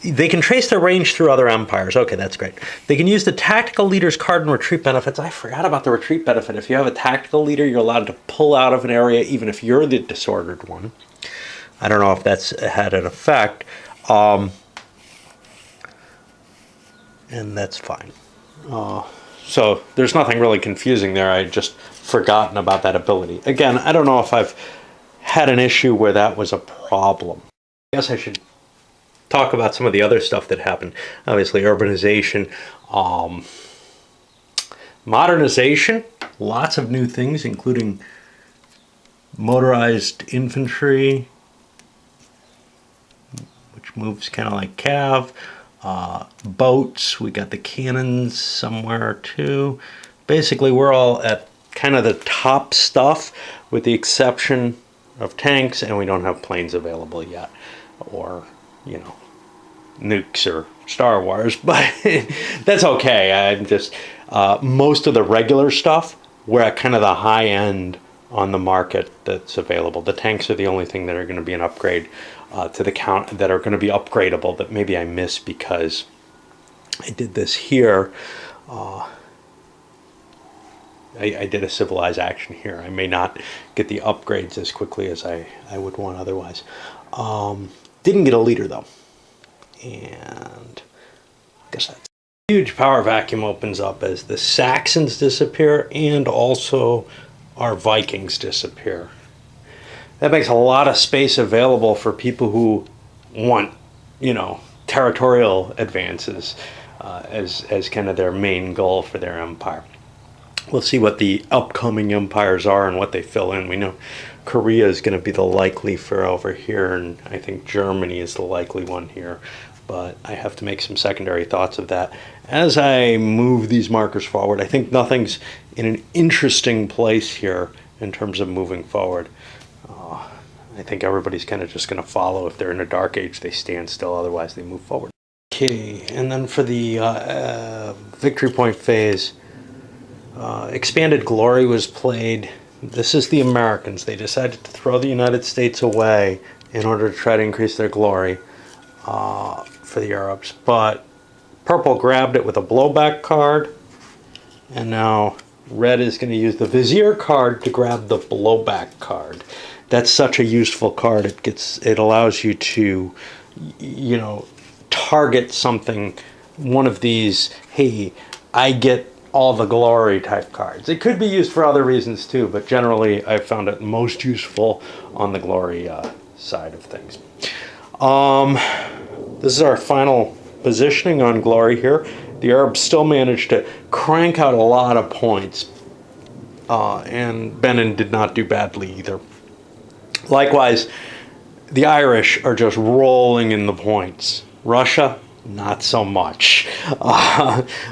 Speaker 1: They can trace their range through other empires. Okay, that's great. They can use the tactical leader's card and retreat benefits. I forgot about the retreat benefit. If you have a tactical leader, you're allowed to pull out of an area even if you're the disordered one. I don't know if that's had an effect. And that's fine. So there's nothing really confusing there. I just forgotten about that ability. Again, I don't know if I've had an issue where that was a problem. I guess I should talk about some of the other stuff that happened. Obviously, urbanization, modernization, lots of new things, including motorized infantry, which moves kind of like cav. Boats, we got the cannons somewhere too. Basically, we're all at kind of the top stuff, with the exception of tanks, and we don't have planes available yet, or nukes or Star Wars, but that's okay. I'm just most of the regular stuff, we're at kind of the high end on the market that's available. The tanks are the only thing that are going to be an upgrade. to the count that are going to be upgradable that maybe I missed because I did this here. I did a civilized action here. I may not get the upgrades as quickly as I would want otherwise. Didn't get a leader though. And I guess that's huge power vacuum opens up as the Saxons disappear and also our Vikings disappear. That makes a lot of space available for people who want, territorial advances as kind of their main goal for their empire. We'll see what the upcoming empires are and what they fill in. We know Korea is going to be the likely for over here, and I think Germany is the likely one here. But I have to make some secondary thoughts of that. As I move these markers forward, I think nothing's in an interesting place here in terms of moving forward. I think everybody's kind of just going to follow. If they're in a dark age, they stand still. Otherwise, they move forward. Okay, and then for the victory point phase, Expanded Glory was played. This is the Americans. They decided to throw the United States away in order to try to increase their glory for the Arabs. But purple grabbed it with a blowback card, and now red is going to use the Vizier card to grab the blowback card. That's such a useful card. It allows you to, target something. One of these, hey, I get all the glory type cards. It could be used for other reasons too, but generally I've found it most useful on the glory side of things. This is our final positioning on glory here. The Arabs still managed to crank out a lot of points, and Benin did not do badly either. Likewise, the Irish are just rolling in the points. Russia, not so much.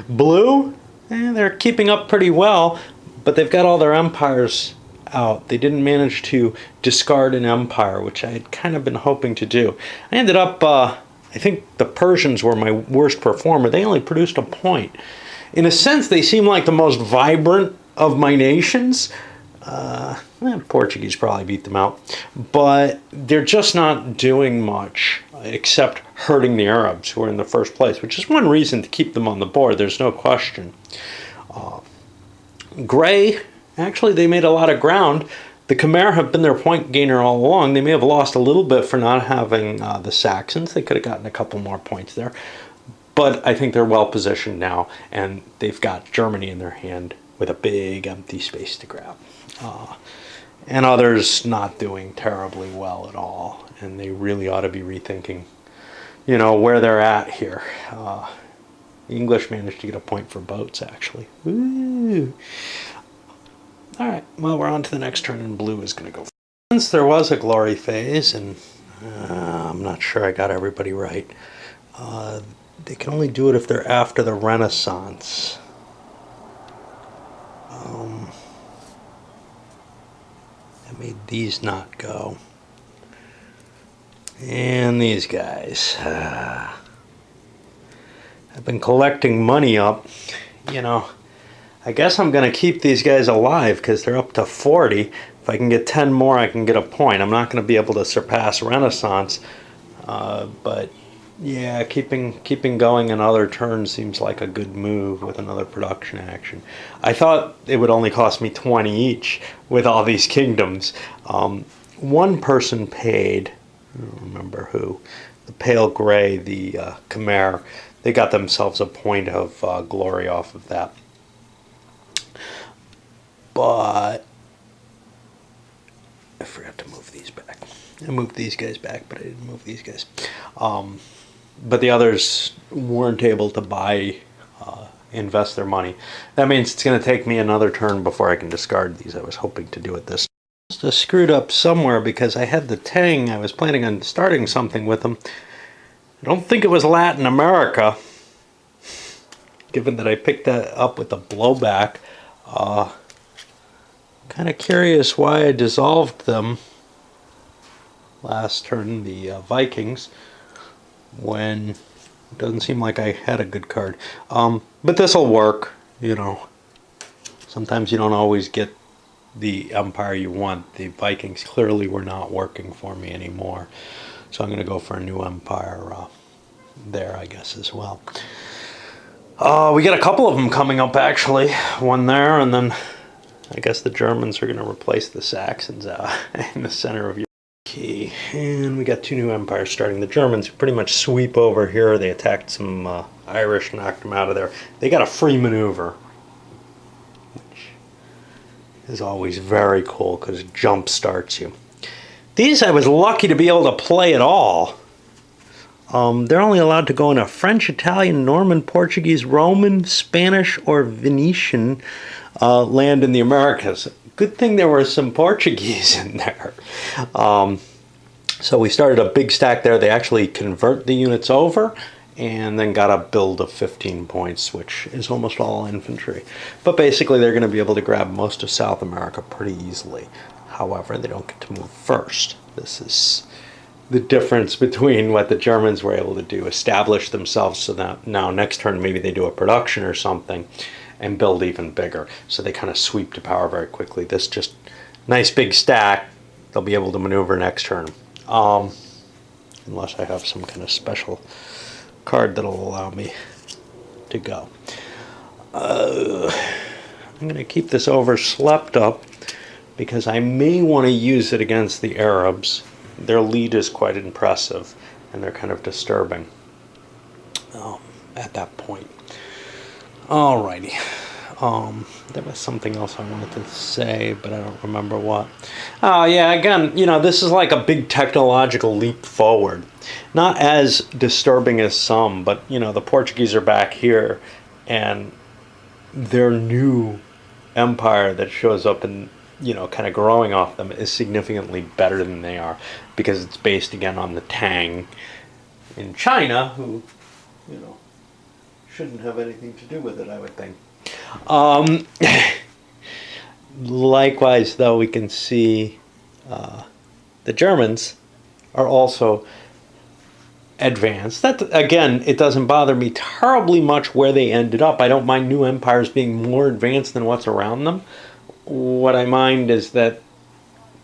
Speaker 1: Blue, they're keeping up pretty well, but they've got all their empires out. They didn't manage to discard an empire, which I had kind of been hoping to do. I ended up, I think the Persians were my worst performer. They only produced a point. In a sense, they seem like the most vibrant of my nations. Portuguese probably beat them out, but they're just not doing much except hurting the Arabs who are in the first place, which is one reason to keep them on the board. There's no question. Gray, actually, they made a lot of ground. The Khmer have been their point gainer all along. They may have lost a little bit for not having the Saxons. They could have gotten a couple more points there, but I think they're well positioned now, and they've got Germany in their hand with a big empty space to grab. And others not doing terribly well at all, and they really ought to be rethinking, where they're at here. The English managed to get a point for boats, actually. Woo! All right, well, we're on to the next turn, and blue is going to go. Since there was a glory phase, and I'm not sure I got everybody right, they can only do it if they're after the Renaissance. I made these not go. And these guys. I've been collecting money up. I guess I'm going to keep these guys alive because they're up to 40. If I can get 10 more, I can get a point. I'm not going to be able to surpass Renaissance. But yeah, keeping going another turn seems like a good move with another production action. I thought it would only cost me 20 each with all these kingdoms. One person paid, I don't remember who, the pale gray, the Khmer. They got themselves a point of glory off of that. But I forgot to move these back. I moved these guys back, but I didn't move these guys. But the others weren't able to invest their money. That means it's going to take me another turn before I can discard these. I was hoping to do it this time. I screwed up somewhere because I had the Tang. I was planning on starting something with them. I don't think it was Latin America, given that I picked that up with the blowback. Kind of curious why I dissolved them last turn, the Vikings, when it doesn't seem like I had a good card. But this will work, Sometimes you don't always get the empire you want. The Vikings clearly were not working for me anymore. So I'm going to go for a new empire there, I guess, as well. We got a couple of them coming up, actually. One there, and then I guess the Germans are going to replace the Saxons in the center of Europe. Okay, and we got two new empires starting. The Germans pretty much sweep over here. They attacked some Irish, knocked them out of there. They got a free maneuver, which is always very cool because it jump starts you. These I was lucky to be able to play at all. They're only allowed to go in a French, Italian, Norman, Portuguese, Roman, Spanish, or Venetian land in the Americas. Good thing there were some Portuguese in there. So we started a big stack there. They actually convert the units over and then got a build of 15 points, which is almost all infantry. But basically they're going to be able to grab most of South America pretty easily. However, they don't get to move first. This is the difference between what the Germans were able to do, establish themselves so that now next turn maybe they do a production or something and build even bigger. So they kind of sweep to power very quickly. This just nice big stack. They'll be able to maneuver next turn. Unless I have some kind of special card that'll allow me to go. I'm going to keep this overslept up because I may want to use it against the Arabs. Their lead is quite impressive, and they're kind of disturbing at that point. Alrighty. There was something else I wanted to say, but I don't remember what. Oh, yeah, again, you know, this is like a big technological leap forward. Not as disturbing as some, but, you know, the Portuguese are back here, and their new empire that shows up in, you know, kind of growing off them is significantly better than they are because it's based again on the Tang in China, who, you know, shouldn't have anything to do with it, I would think. Likewise, though, we can see the Germans are also advanced. That, again, it doesn't bother me terribly much where they ended up. I don't mind new empires being more advanced than what's around them. What I mind is that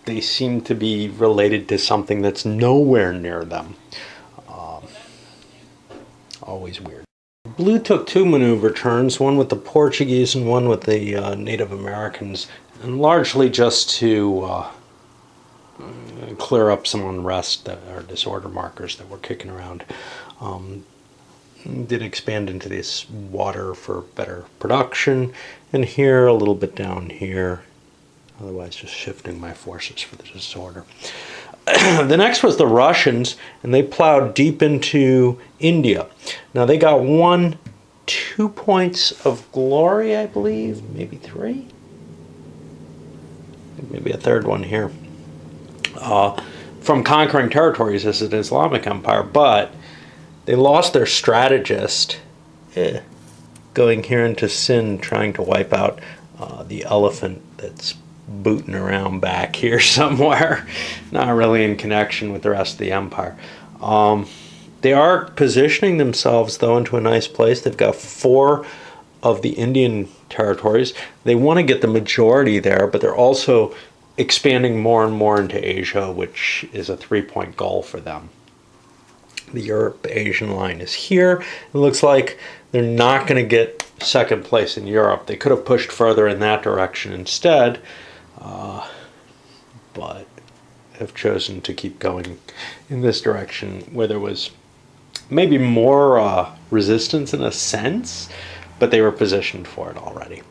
Speaker 1: they seem to be related to something that's nowhere near them. Always weird. Blue took two maneuver turns, one with the Portuguese and one with the Native Americans, and largely just to clear up some unrest or disorder markers that were kicking around. Did expand into this water for better production, and here a little bit down here, otherwise just shifting my forces for the disorder. The next was the Russians, and they plowed deep into India. Now they got 2 points of glory, I believe, maybe 3, maybe a third one here, from conquering territories as an Islamic empire, but they lost their strategist going here into Sind, trying to wipe out the elephant that's booting around back here somewhere, not really in connection with the rest of the empire. They are positioning themselves, though, into a nice place. They've got 4 of the Indian territories. They want to get the majority there, but they're also expanding more and more into Asia, which is a 3-point goal for them. The Europe-Asian line is here. It looks like they're not going to get second place in Europe. They could have pushed further in that direction instead, but have chosen to keep going in this direction where there was maybe more resistance in a sense, but they were positioned for it already.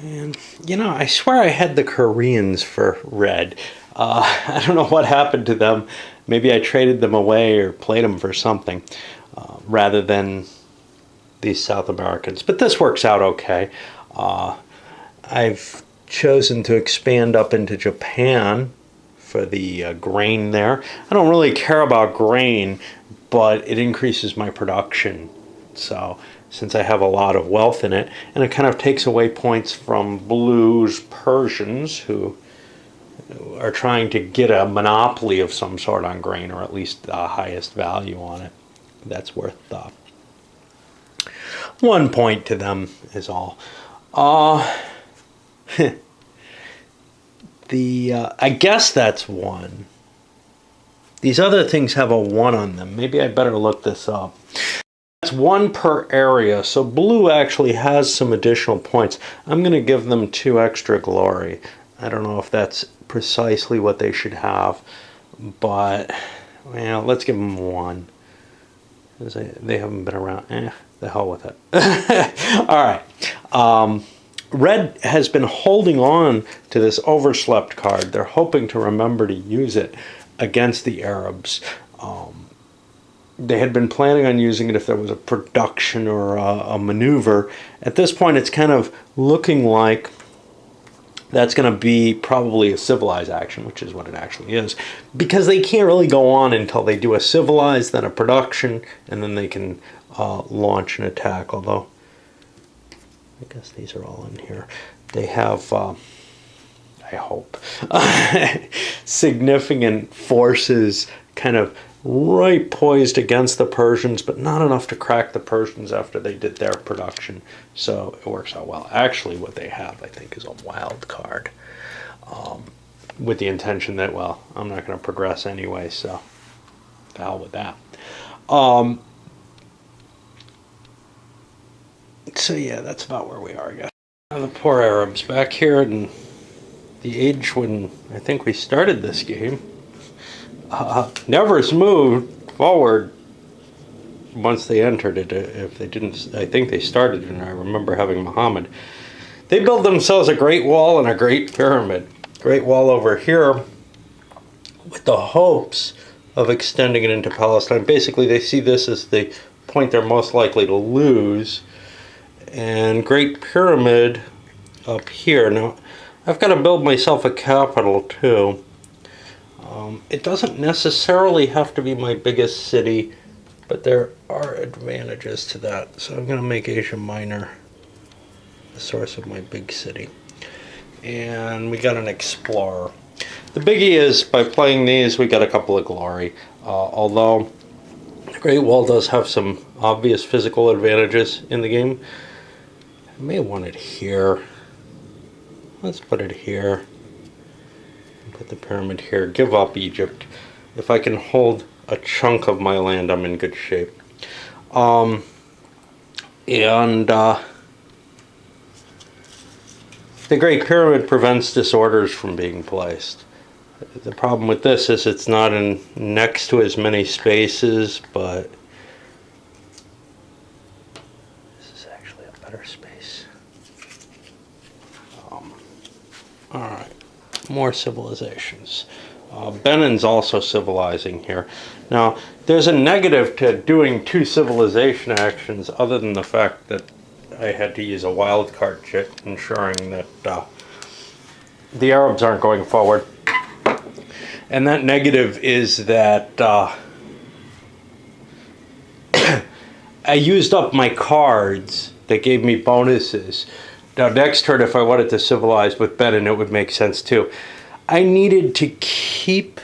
Speaker 1: And, you know, I swear I had the Koreans for red. I don't know what happened to them. Maybe I traded them away or played them for something rather than these South Americans. But this works out okay. I've chosen to expand up into Japan for the grain there. I don't really care about grain, but it increases my production. So since I have a lot of wealth in it, and it kind of takes away points from Blue's Persians, who are trying to get a monopoly of some sort on grain, or at least the highest value on it. That's worth 1 point to them is all. I guess that's 1. These other things have a 1 on them. Maybe I better look this up. It's 1 per area, so blue actually has some additional points. I'm going to give them 2 extra glory. I don't know if that's precisely what they should have, but well, let's give them 1. They haven't been around. The hell with it. All right. Red has been holding on to this overslept card. They're hoping to remember to use it against the Arabs. They had been planning on using it if there was a production or a maneuver. At this point, it's kind of looking like that's going to be probably a civilized action, which is what it actually is, because they can't really go on until they do a civilized, then a production, and then they can launch an attack. Although, I guess these are all in here. They have, I hope, significant forces kind of right poised against the Persians, but not enough to crack the Persians after they did their production. So it works out well. Actually, what they have, I think, is a wild card, with the intention that, well, I'm not going to progress anyway, so the hell with that. So yeah, that's about where we are, I guess. Now the poor Arabs back here in the age when I think we started this game. Never moved forward once they entered it. If they didn't, I think they started, and I remember having Muhammad. They built themselves a great wall and a great pyramid. Great wall over here with the hopes of extending it into Palestine. Basically, they see this as the point they're most likely to lose. And Great Pyramid up here. Now, I've got to build myself a capital too. It doesn't necessarily have to be my biggest city, but there are advantages to that. So I'm going to make Asia Minor the source of my big city. And we got an explorer. The biggie is, by playing these, we got a couple of glory. Although the Great Wall does have some obvious physical advantages in the game. I may want it here. Let's put it here. Put the pyramid here. Give up Egypt. If I can hold a chunk of my land, I'm in good shape. The Great Pyramid prevents disorders from being placed. The problem with this is it's not in next to as many spaces, but this is actually a better space. Alright, more civilizations. Benin's also civilizing here. Now, there's a negative to doing 2 civilization actions other than the fact that I had to use a wildcard chit, ensuring that the Arabs aren't going forward. And that negative is that I used up my cards that gave me bonuses. Now, next turn, if I wanted to civilize with Benin, it would make sense too. I needed to keep...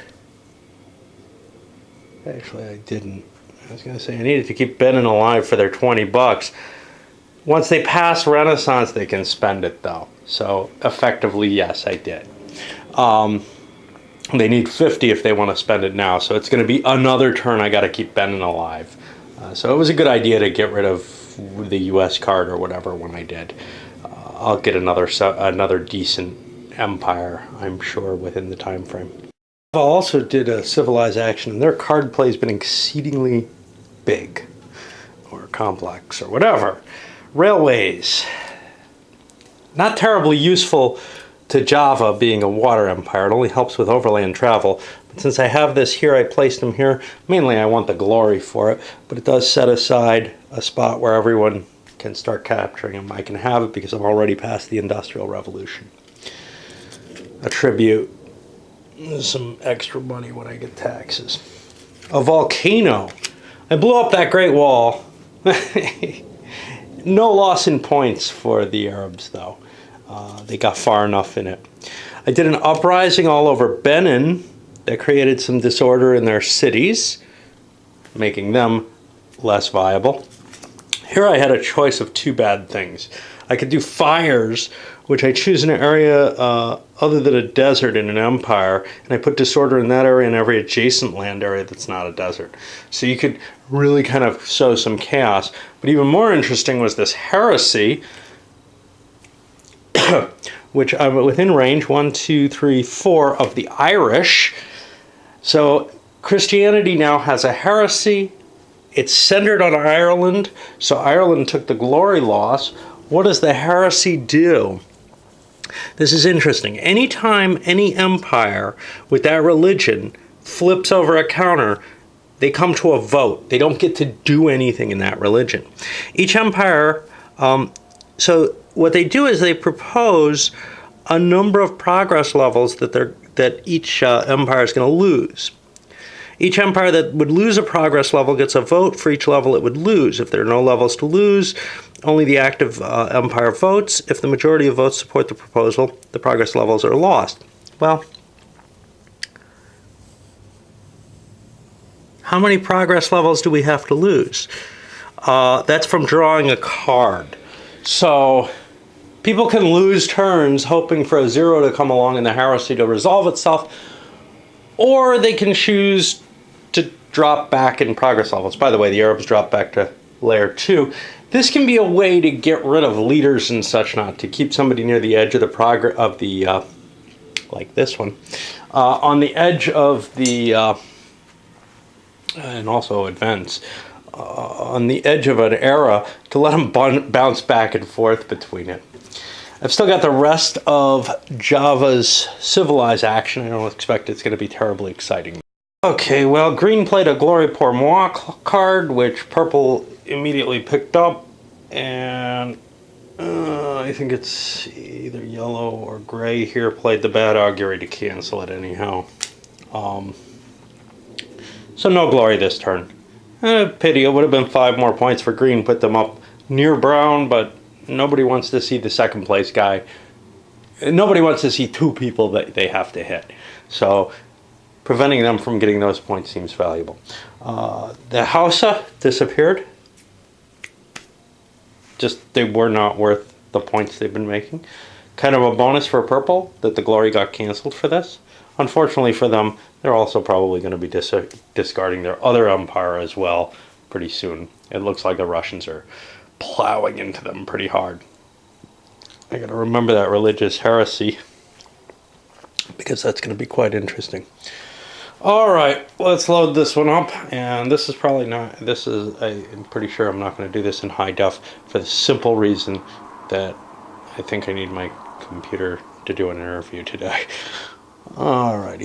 Speaker 1: Actually, I didn't. I was going to say I needed to keep Benin alive for their 20 bucks. Once they pass Renaissance, they can spend it, though. So, effectively, yes, I did. They need 50 if they want to spend it now. So, it's going to be another turn I got to keep Benin alive. So, it was a good idea to get rid of the U.S. card or whatever when I did. I'll get another decent empire, I'm sure, within the time frame. I also did a civilized action, and their card play has been exceedingly big, or complex, or whatever. Railways. Not terribly useful to Java, being a water empire. It only helps with overland travel. But since I have this here, I placed them here. Mainly I want the glory for it, but it does set aside a spot where everyone can start capturing them. I can have it because I'm already past the Industrial Revolution. A tribute. Some extra money when I get taxes. A volcano. I blew up that Great Wall. No loss in points for the Arabs, though. They got far enough in it. I did an uprising all over Benin that created some disorder in their cities, making them less viable. Here I had a choice of 2 bad things. I could do fires, which I choose an area other than a desert in an empire, and I put disorder in that area and every adjacent land area that's not a desert. So you could really kind of sow some chaos. But even more interesting was this heresy, which I'm within range, 1, 2, 3, 4 of the Irish. So Christianity now has a heresy. It's centered on Ireland, so Ireland took the glory loss. What does the heresy do? This is interesting. Anytime any empire with that religion flips over a counter, they come to a vote. They don't get to do anything in that religion. Each empire, so what they do is they propose a number of progress levels that each empire is going to lose. Each empire that would lose a progress level gets a vote for each level it would lose. If there are no levels to lose, only the active empire votes. If the majority of votes support the proposal, the progress levels are lost. Well, how many progress levels do we have to lose? That's from drawing a card. So people can lose turns hoping for a 0 to come along and the heresy to resolve itself, or they can choose to drop back in progress levels. By the way, the Arabs drop back to layer 2. This can be a way to get rid of leaders and such not, to keep somebody near the edge of the progress of the, like this one, on the edge of the, and also events, on the edge of an era, to let them bounce back and forth between it. I've still got the rest of Java's civilized action. I don't expect it's going to be terribly exciting. Okay, well, green played a Glory pour moi card, which purple immediately picked up, and I think it's either yellow or gray here played the bad augury to cancel it anyhow. So no glory this turn. Pity, it would have been 5 more points for green, put them up near brown, but nobody wants to see the second place guy. Nobody wants to see 2 people that they have to hit. So preventing them from getting those points seems valuable. The Hausa disappeared. Just, they were not worth the points they've been making. Kind of a bonus for purple that the glory got canceled for this. Unfortunately for them, they're also probably going to be discarding their other empire as well pretty soon. It looks like the Russians are plowing into them pretty hard. I got to remember that religious heresy, because that's going to be quite interesting. All right, let's load this one up, and this is probably not, I'm pretty sure I'm not going to do this in high def for the simple reason that I think I need my computer to do an interview today. All righty.